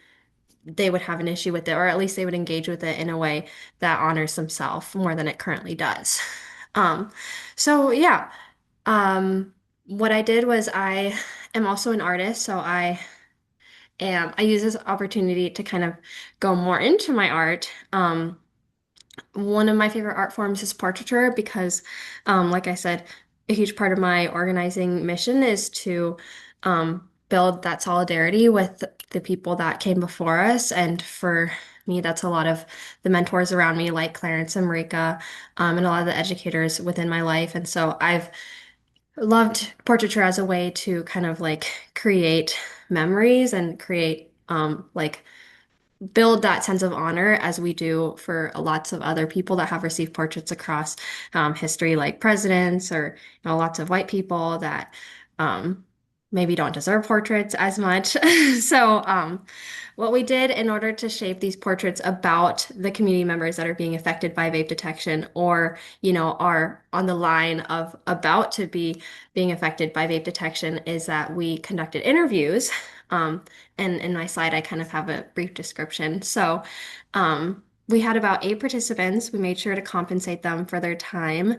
have an issue with it, or at least they would engage with it in a way that honors themselves more than it currently does. Um, so yeah, what I did was I am also an artist, so I use this opportunity to kind of go more into my art. One of my favorite art forms is portraiture because, like I said, a huge part of my organizing mission is to build that solidarity with the people that came before us. And for me, that's a lot of the mentors around me, like Clarence and Marika, and a lot of the educators within my life. And so I've loved portraiture as a way to kind of like create memories and create like build that sense of honor as we do for lots of other people that have received portraits across history, like presidents or lots of white people that um, maybe don't deserve portraits as much. So, what we did in order to shape these portraits about the community members that are being affected by vape detection or, are on the line of about to be being affected by vape detection is that we conducted interviews. And in my slide, I kind of have a brief description. So, we had about 8 participants. We made sure to compensate them for their time.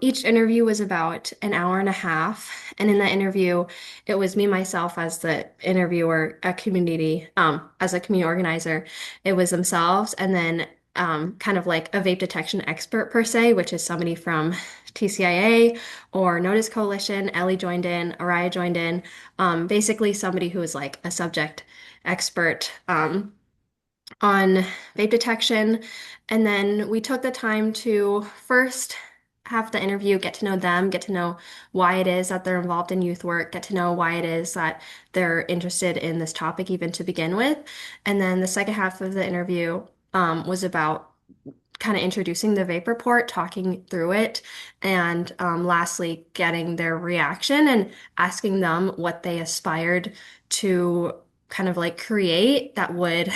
Each interview was about an hour and a half. And in that interview, it was me, myself as the interviewer, as a community organizer. It was themselves, and then kind of like a vape detection expert per se, which is somebody from TCIA or Notice Coalition. Ellie joined in, Araya joined in. Basically somebody who is like a subject expert on vape detection. And then we took the time to first have the interview, get to know them, get to know why it is that they're involved in youth work, get to know why it is that they're interested in this topic even to begin with. And then the second half of the interview was about kind of introducing the vape report, talking through it, and lastly, getting their reaction and asking them what they aspired to kind of like create that would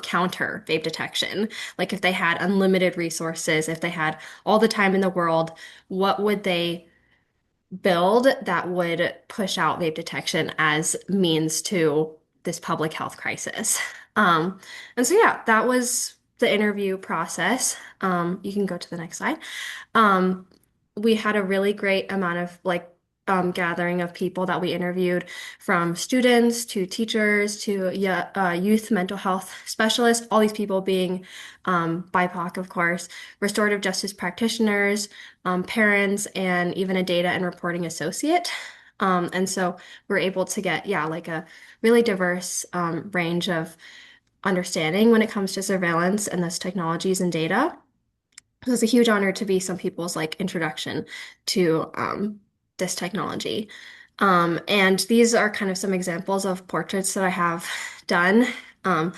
counter vape detection. Like if they had unlimited resources, if they had all the time in the world, what would they build that would push out vape detection as means to this public health crisis? Um, and so yeah, that was the interview process. You can go to the next slide. Um, we had a really great amount of like gathering of people that we interviewed, from students to teachers to youth mental health specialists, all these people being BIPOC, of course, restorative justice practitioners, parents, and even a data and reporting associate. And so we're able to get, yeah, like a really diverse range of understanding when it comes to surveillance and those technologies and data. It was a huge honor to be some people's like introduction to this technology. And these are kind of some examples of portraits that I have done on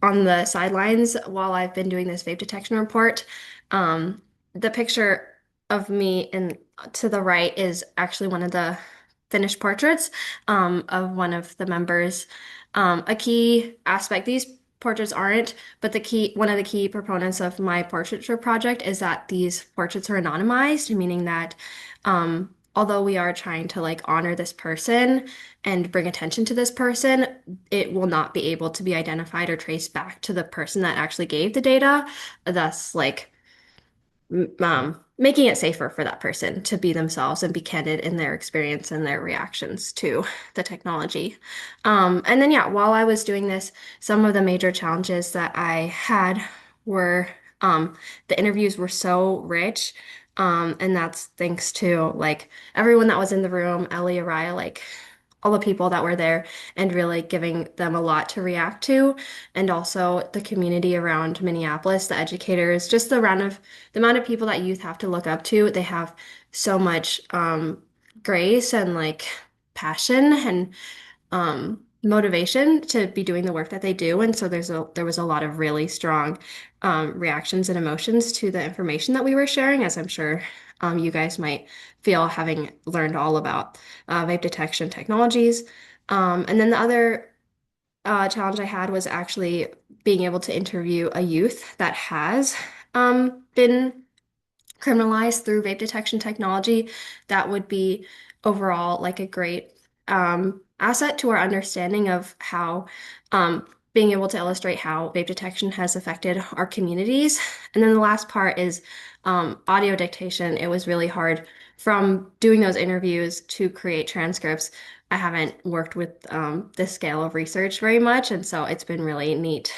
the sidelines while I've been doing this vape detection report. The picture of me to the right is actually one of the finished portraits of one of the members. A key aspect, these portraits aren't, but one of the key proponents of my portraiture project is that these portraits are anonymized, meaning that although we are trying to like honor this person and bring attention to this person, it will not be able to be identified or traced back to the person that actually gave the data, thus like making it safer for that person to be themselves and be candid in their experience and their reactions to the technology. And then, yeah, while I was doing this, some of the major challenges that I had were The interviews were so rich. And that's thanks to like everyone that was in the room, Ellie, Araya, like all the people that were there and really giving them a lot to react to. And also the community around Minneapolis, the educators, just the amount of people that youth have to look up to. They have so much grace and like passion and motivation to be doing the work that they do. And so there was a lot of really strong reactions and emotions to the information that we were sharing, as I'm sure you guys might feel having learned all about vape detection technologies. And then the other challenge I had was actually being able to interview a youth that has been criminalized through vape detection technology. That would be overall like a great asset to our understanding of how being able to illustrate how vape detection has affected our communities. And then the last part is audio dictation. It was really hard from doing those interviews to create transcripts. I haven't worked with this scale of research very much, and so it's been really neat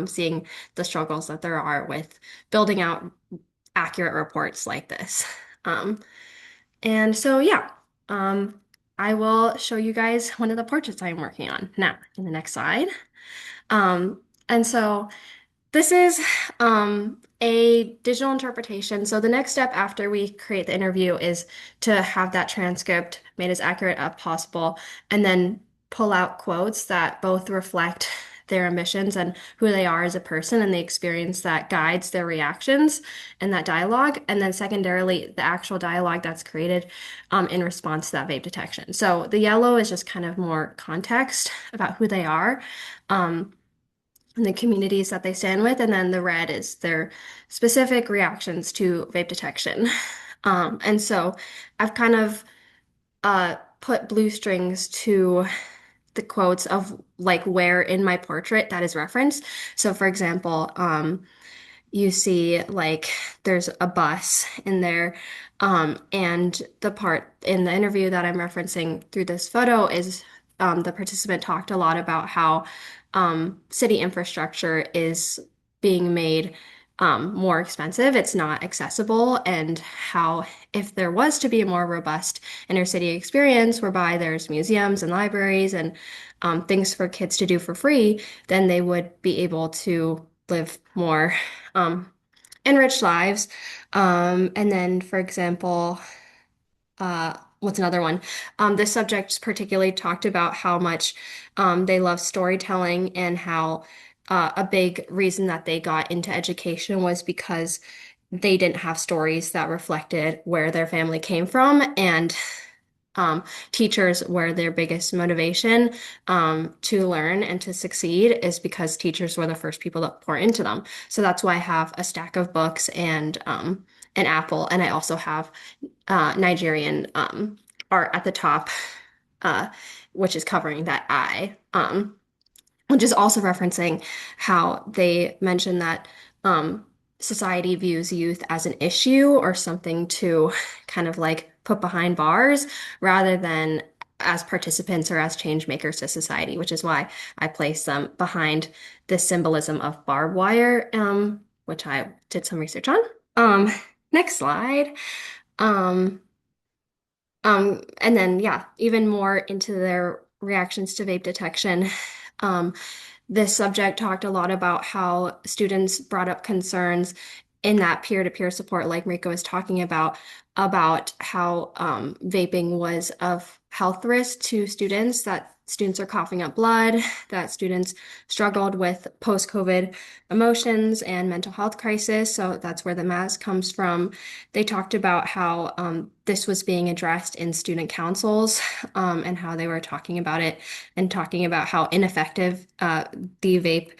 seeing the struggles that there are with building out accurate reports like this. And so, yeah, I will show you guys one of the portraits I'm working on now in the next slide. And so this is a digital interpretation. So the next step after we create the interview is to have that transcript made as accurate as possible and then pull out quotes that both reflect their ambitions and who they are as a person and the experience that guides their reactions and that dialogue. And then secondarily, the actual dialogue that's created in response to that vape detection. So the yellow is just kind of more context about who they are. And the communities that they stand with, and then the red is their specific reactions to vape detection. And so I've kind of put blue strings to the quotes of like where in my portrait that is referenced. So for example, you see like there's a bus in there. And the part in the interview that I'm referencing through this photo is the participant talked a lot about how city infrastructure is being made more expensive. It's not accessible, and how if there was to be a more robust inner city experience whereby there's museums and libraries and things for kids to do for free, then they would be able to live more enriched lives. And then, for example, what's another one? This subject particularly talked about how much they love storytelling and how a big reason that they got into education was because they didn't have stories that reflected where their family came from, and teachers were their biggest motivation to learn and to succeed is because teachers were the first people that pour into them. So that's why I have a stack of books and an apple, and I also have Nigerian art at the top, which is covering that eye, which is also referencing how they mention that society views youth as an issue or something to kind of like put behind bars rather than as participants or as change makers to society, which is why I place them behind this symbolism of barbed wire, which I did some research on. Next slide. And then, yeah, even more into their reactions to vape detection. This subject talked a lot about how students brought up concerns in that peer-to-peer support, like Marika was talking about how vaping was of health risk to students, that students are coughing up blood, that students struggled with post-COVID emotions and mental health crisis. So that's where the mask comes from. They talked about how this was being addressed in student councils and how they were talking about it and talking about how ineffective the vape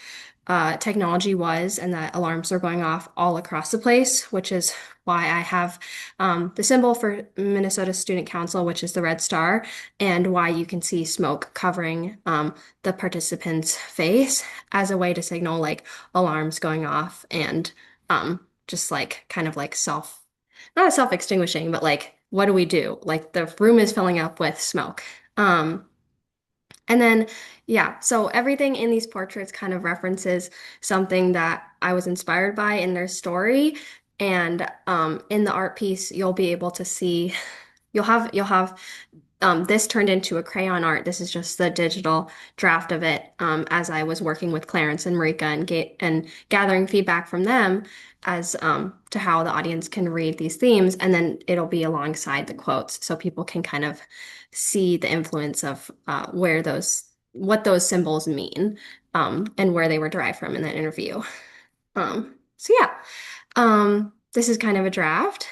technology was, and that alarms are going off all across the place, which is why I have the symbol for Minnesota Student Council, which is the red star, and why you can see smoke covering the participant's face as a way to signal like alarms going off and just like kind of like not self-extinguishing, but like what do we do? Like the room is filling up with smoke. And then, yeah, so everything in these portraits kind of references something that I was inspired by in their story. And in the art piece, you'll be able to see, you'll have this turned into a crayon art. This is just the digital draft of it as I was working with Clarence and Marika and gathering feedback from them as to how the audience can read these themes. And then it'll be alongside the quotes so people can kind of see the influence of what those symbols mean and where they were derived from in that interview. So yeah, this is kind of a draft.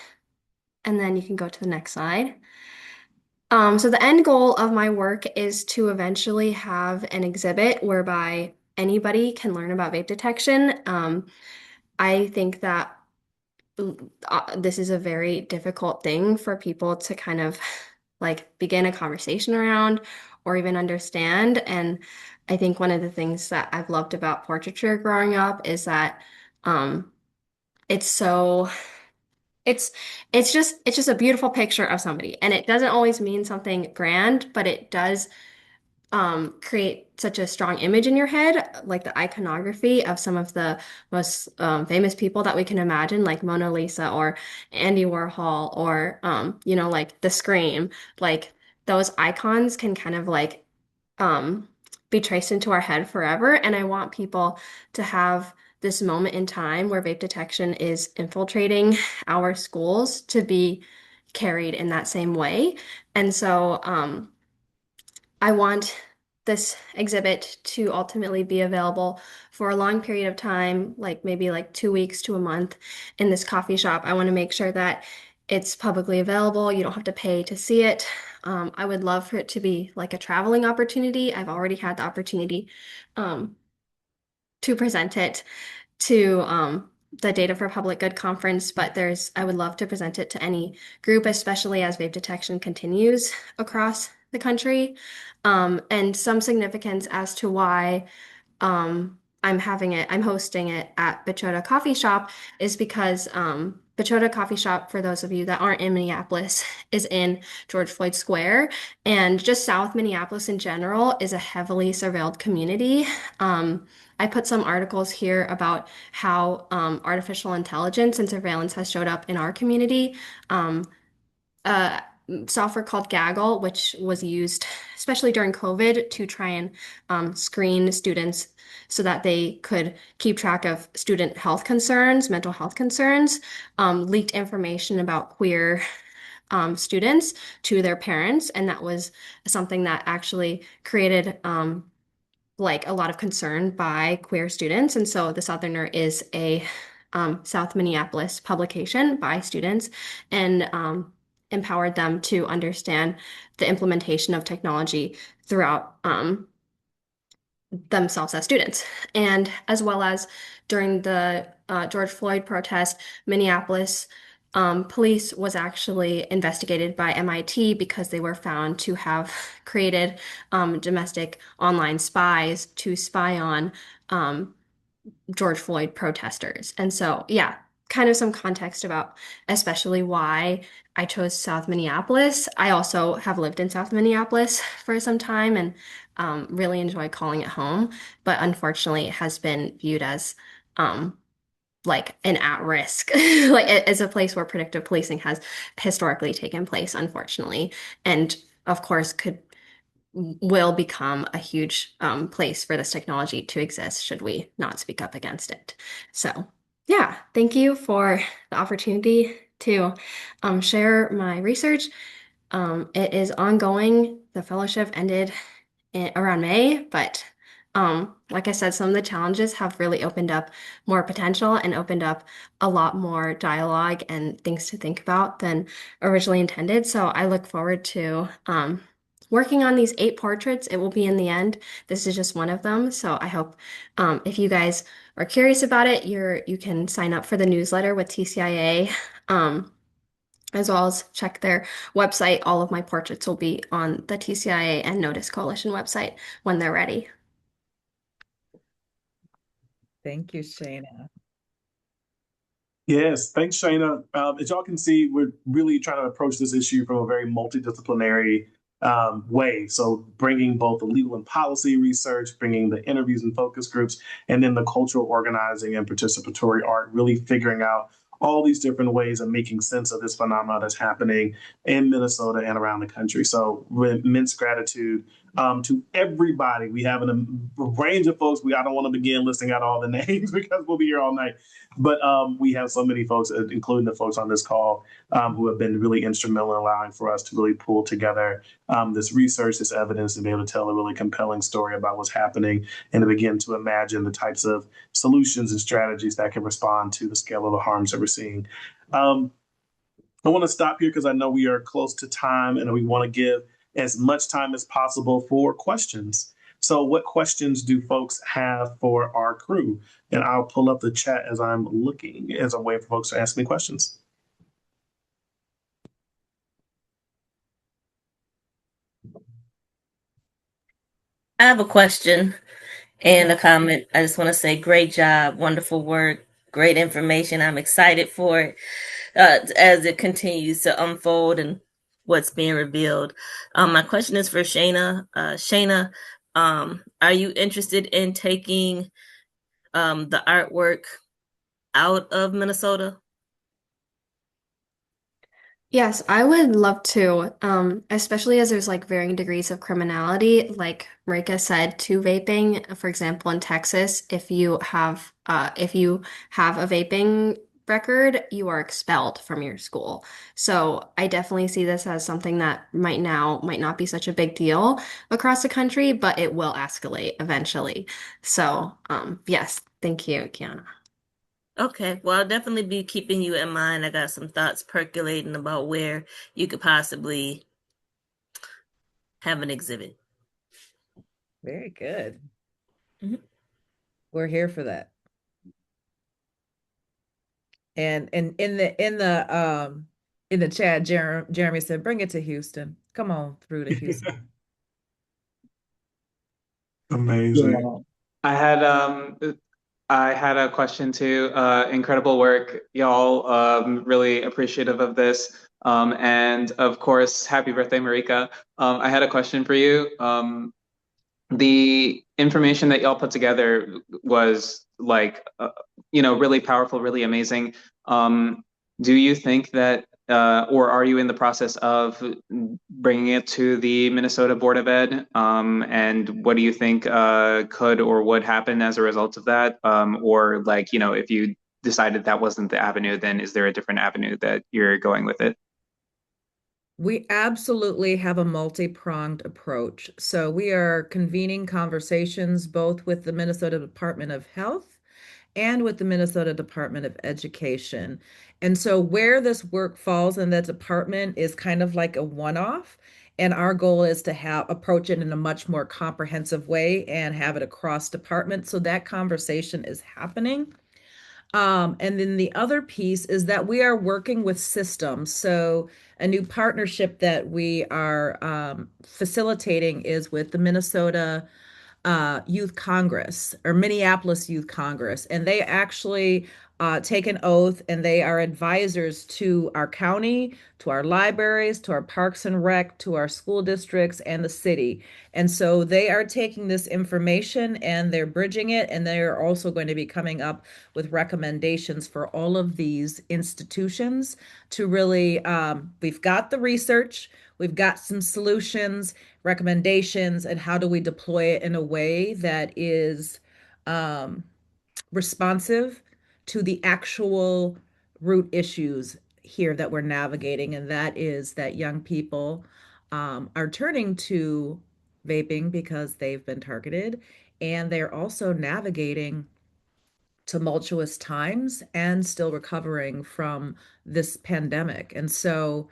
And then you can go to the next slide. So the end goal of my work is to eventually have an exhibit whereby anybody can learn about vape detection. I think that this is a very difficult thing for people to kind of like begin a conversation around or even understand. And I think one of the things that I've loved about portraiture growing up is that it's so it's just a beautiful picture of somebody. And it doesn't always mean something grand, but it does create such a strong image in your head, like the iconography of some of the most famous people that we can imagine, like Mona Lisa or Andy Warhol or like The Scream. Like those icons can kind of like be traced into our head forever. And I want people to have this moment in time where vape detection is infiltrating our schools to be carried in that same way. And so I want this exhibit to ultimately be available for a long period of time, like maybe like 2 weeks to a month in this coffee shop. I want to make sure that it's publicly available. You don't have to pay to see it. I would love for it to be like a traveling opportunity. I've already had the opportunity to present it to the Data for Public Good conference, but I would love to present it to any group, especially as vape detection continues across the country. And some significance as to why I'm hosting it at Bachota Coffee Shop is because Bachota Coffee Shop, for those of you that aren't in Minneapolis, is in George Floyd Square. And just South Minneapolis in general is a heavily surveilled community. I put some articles here about how artificial intelligence and surveillance has showed up in our community. Uh, Software called Gaggle, which was used especially during COVID to try and screen students so that they could keep track of student health concerns, mental health concerns, leaked information about queer students to their parents. And that was something that actually created like a lot of concern by queer students. And so The Southerner is a South Minneapolis publication by students and empowered them to understand the implementation of technology throughout themselves as students. And as well as during the George Floyd protest, Minneapolis police was actually investigated by MIT because they were found to have created domestic online spies to spy on George Floyd protesters. And so, yeah, kind of some context about especially why I chose South Minneapolis. I also have lived in South Minneapolis for some time and really enjoy calling it home, but unfortunately it has been viewed as like an at-risk, like as a place where predictive policing has historically taken place, unfortunately, and of course will become a huge place for this technology to exist should we not speak up against it. So yeah, thank you for the opportunity to share my research. It is ongoing. The fellowship ended around May, but like I said, some of the challenges have really opened up more potential and opened up a lot more dialogue and things to think about than originally intended. So I look forward to working on these 8 portraits. It will be in the end. This is just one of them. So I hope if you guys are curious about it, you can sign up for the newsletter with TCIA. As well as check their website. All of my portraits will be on the TCIA and Notice Coalition website when they're ready. Thank you, Shayna. Yes, thanks, Shayna. As y'all can see, we're really trying to approach this issue from a very multidisciplinary way. So bringing both the legal and policy research, bringing the interviews and focus groups, and then the cultural organizing and participatory art, really figuring out all these different ways of making sense of this phenomenon that's happening in Minnesota and around the country. So with immense gratitude to everybody. We have a range of folks. I don't want to begin listing out all the names because we'll be here all night. But we have so many folks, including the folks on this call, who have been really instrumental in allowing for us to really pull together this research, this evidence, and be able to tell a really compelling story about what's happening and to begin to imagine the types of solutions and strategies that can respond to the scale of the harms that we're seeing. I want to stop here because I know we are close to time and we want to give as much time as possible for questions. So what questions do folks have for our crew? And I'll pull up the chat as I'm looking as a way for folks to ask me questions. I have a question and a comment. I just want to say great job, wonderful work, great information. I'm excited for it as it continues to unfold and what's being revealed. My question is for Shayna. Shayna, are you interested in taking the artwork out of Minnesota? Yes, I would love to, especially as there's like varying degrees of criminality. Like Marika said, to vaping, for example, in Texas, if you have a vaping record, you are expelled from your school. So I definitely see this as something that might not be such a big deal across the country, but it will escalate eventually. So, yes, thank you, Kiana. Okay, well, I'll definitely be keeping you in mind. I got some thoughts percolating about where you could possibly have an exhibit. Very good. We're here for that. And in the chat, Jeremy said, "Bring it to Houston. Come on through to Houston." Amazing. Yeah. I had a question too. Incredible work, y'all. Really appreciative of this. And of course, happy birthday, Marika. I had a question for you. The information that y'all put together was like, really powerful, really amazing. Do you think that, or are you in the process of bringing it to the Minnesota Board of Ed? And what do you think could or would happen as a result of that? Or like, if you decided that wasn't the avenue, then is there a different avenue that you're going with it? We absolutely have a multi-pronged approach. So we are convening conversations both with the Minnesota Department of Health and with the Minnesota Department of Education. And so where this work falls in that department is kind of like a one-off. And our goal is to approach it in a much more comprehensive way and have it across departments. So that conversation is happening. And then the other piece is that we are working with systems. So a new partnership that we are facilitating is with the Minnesota Youth Congress or Minneapolis Youth Congress, and they actually take an oath and they are advisors to our county, to our libraries, to our parks and rec, to our school districts, and the city. And so they are taking this information and they're bridging it, and they are also going to be coming up with recommendations for all of these institutions to really, we've got the research, we've got some solutions, recommendations, and how do we deploy it in a way that is responsive to the actual root issues here that we're navigating. And that is that young people are turning to vaping because they've been targeted, and they're also navigating tumultuous times and still recovering from this pandemic. And so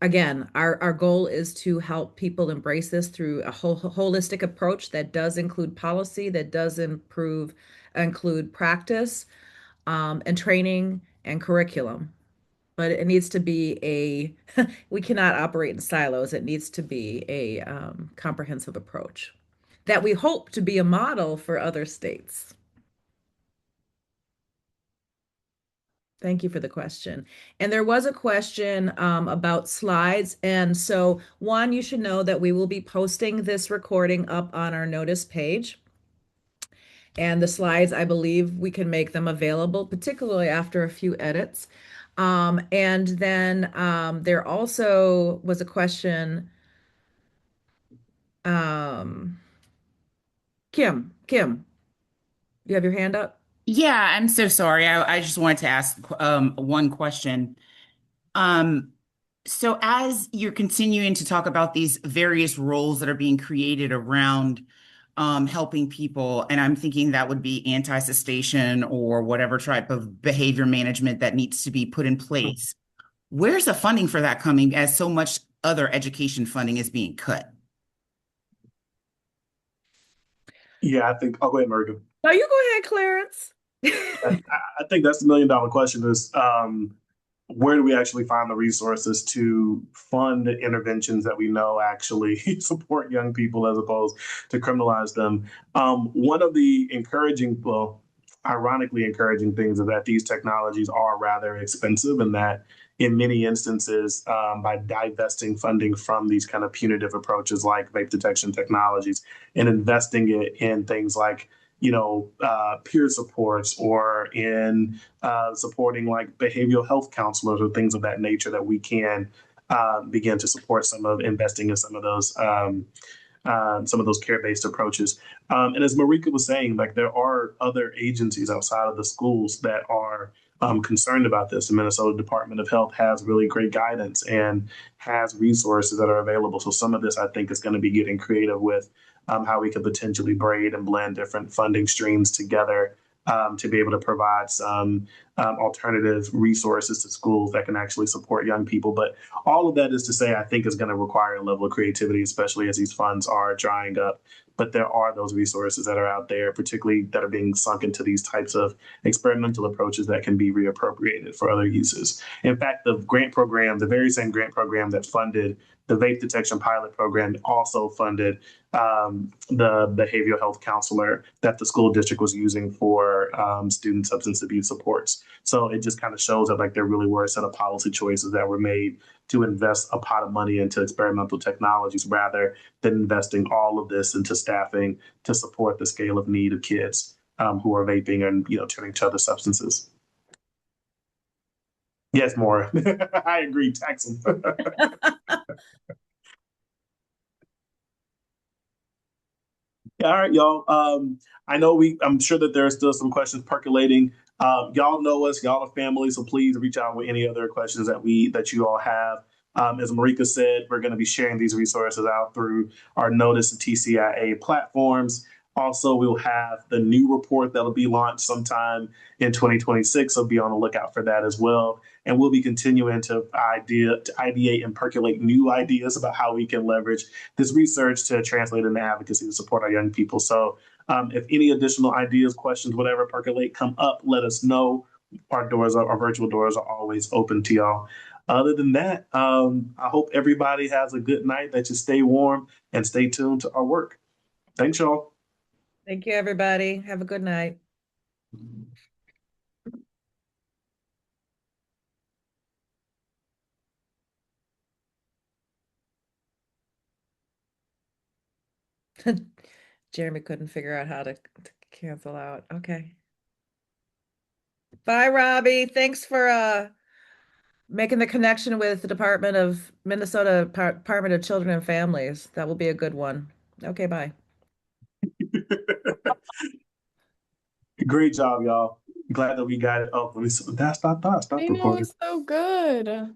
again, our goal is to help people embrace this through a holistic approach that does include policy, that does include practice, and training and curriculum. But it needs to be we cannot operate in silos. It needs to be a comprehensive approach that we hope to be a model for other states. Thank you for the question. And there was a question about slides. And so, one, you should know that we will be posting this recording up on our notice page. And the slides, I believe we can make them available, particularly after a few edits. And then there also was a question. Kim, you have your hand up? Yeah, I'm so sorry. I just wanted to ask one question. So as you're continuing to talk about these various roles that are being created around helping people, and I'm thinking that would be anti-cessation or whatever type of behavior management that needs to be put in place. Where's the funding for that coming as so much other education funding is being cut? Yeah, I think I'll go ahead, Marika. No, you go ahead, Clarence. I think that's the $1 million question is where do we actually find the resources to fund interventions that we know actually support young people as opposed to criminalize them? One of the ironically encouraging things is that these technologies are rather expensive and that in many instances, by divesting funding from these kind of punitive approaches like vape detection technologies and investing it in things like peer supports or in supporting like behavioral health counselors or things of that nature that we can begin to support investing in some of those care-based approaches. And as Marika was saying, like there are other agencies outside of the schools that are concerned about this. The Minnesota Department of Health has really great guidance and has resources that are available. So some of this, I think, is going to be getting creative with how we could potentially braid and blend different funding streams together to be able to provide some alternative resources to schools that can actually support young people. But all of that is to say, I think is going to require a level of creativity, especially as these funds are drying up. But there are those resources that are out there, particularly that are being sunk into these types of experimental approaches that can be reappropriated for other uses. In fact, the very same grant program that funded the vape detection pilot program also funded the behavioral health counselor that the school district was using for student substance abuse supports. So it just kind of shows that like there really were a set of policy choices that were made to invest a pot of money into experimental technologies rather than investing all of this into staffing to support the scale of need of kids who are vaping and turning to other substances. Yes, Maura. I agree. Tax them. All right, y'all. I'm sure that there are still some questions percolating. Y'all know us, y'all are family, so please reach out with any other questions that you all have. As Marika said, we're going to be sharing these resources out through our Notice and TCIA platforms. Also, we'll have the new report that'll be launched sometime in 2026, so be on the lookout for that as well. And we'll be continuing to ideate and percolate new ideas about how we can leverage this research to translate into advocacy to support our young people. So if any additional ideas, questions, whatever percolate come up, let us know. Our virtual doors are always open to y'all. Other than that, I hope everybody has a good night, that you stay warm and stay tuned to our work. Thanks, y'all. Thank you, everybody. Have a good night. Jeremy couldn't figure out how to cancel out. Okay. Bye, Robbie. Thanks for making the connection with the Minnesota Department of Children and Families. That will be a good one. Okay, bye. Great job, y'all. Glad that we got it. Oh, let me stop Dana recording. was so good.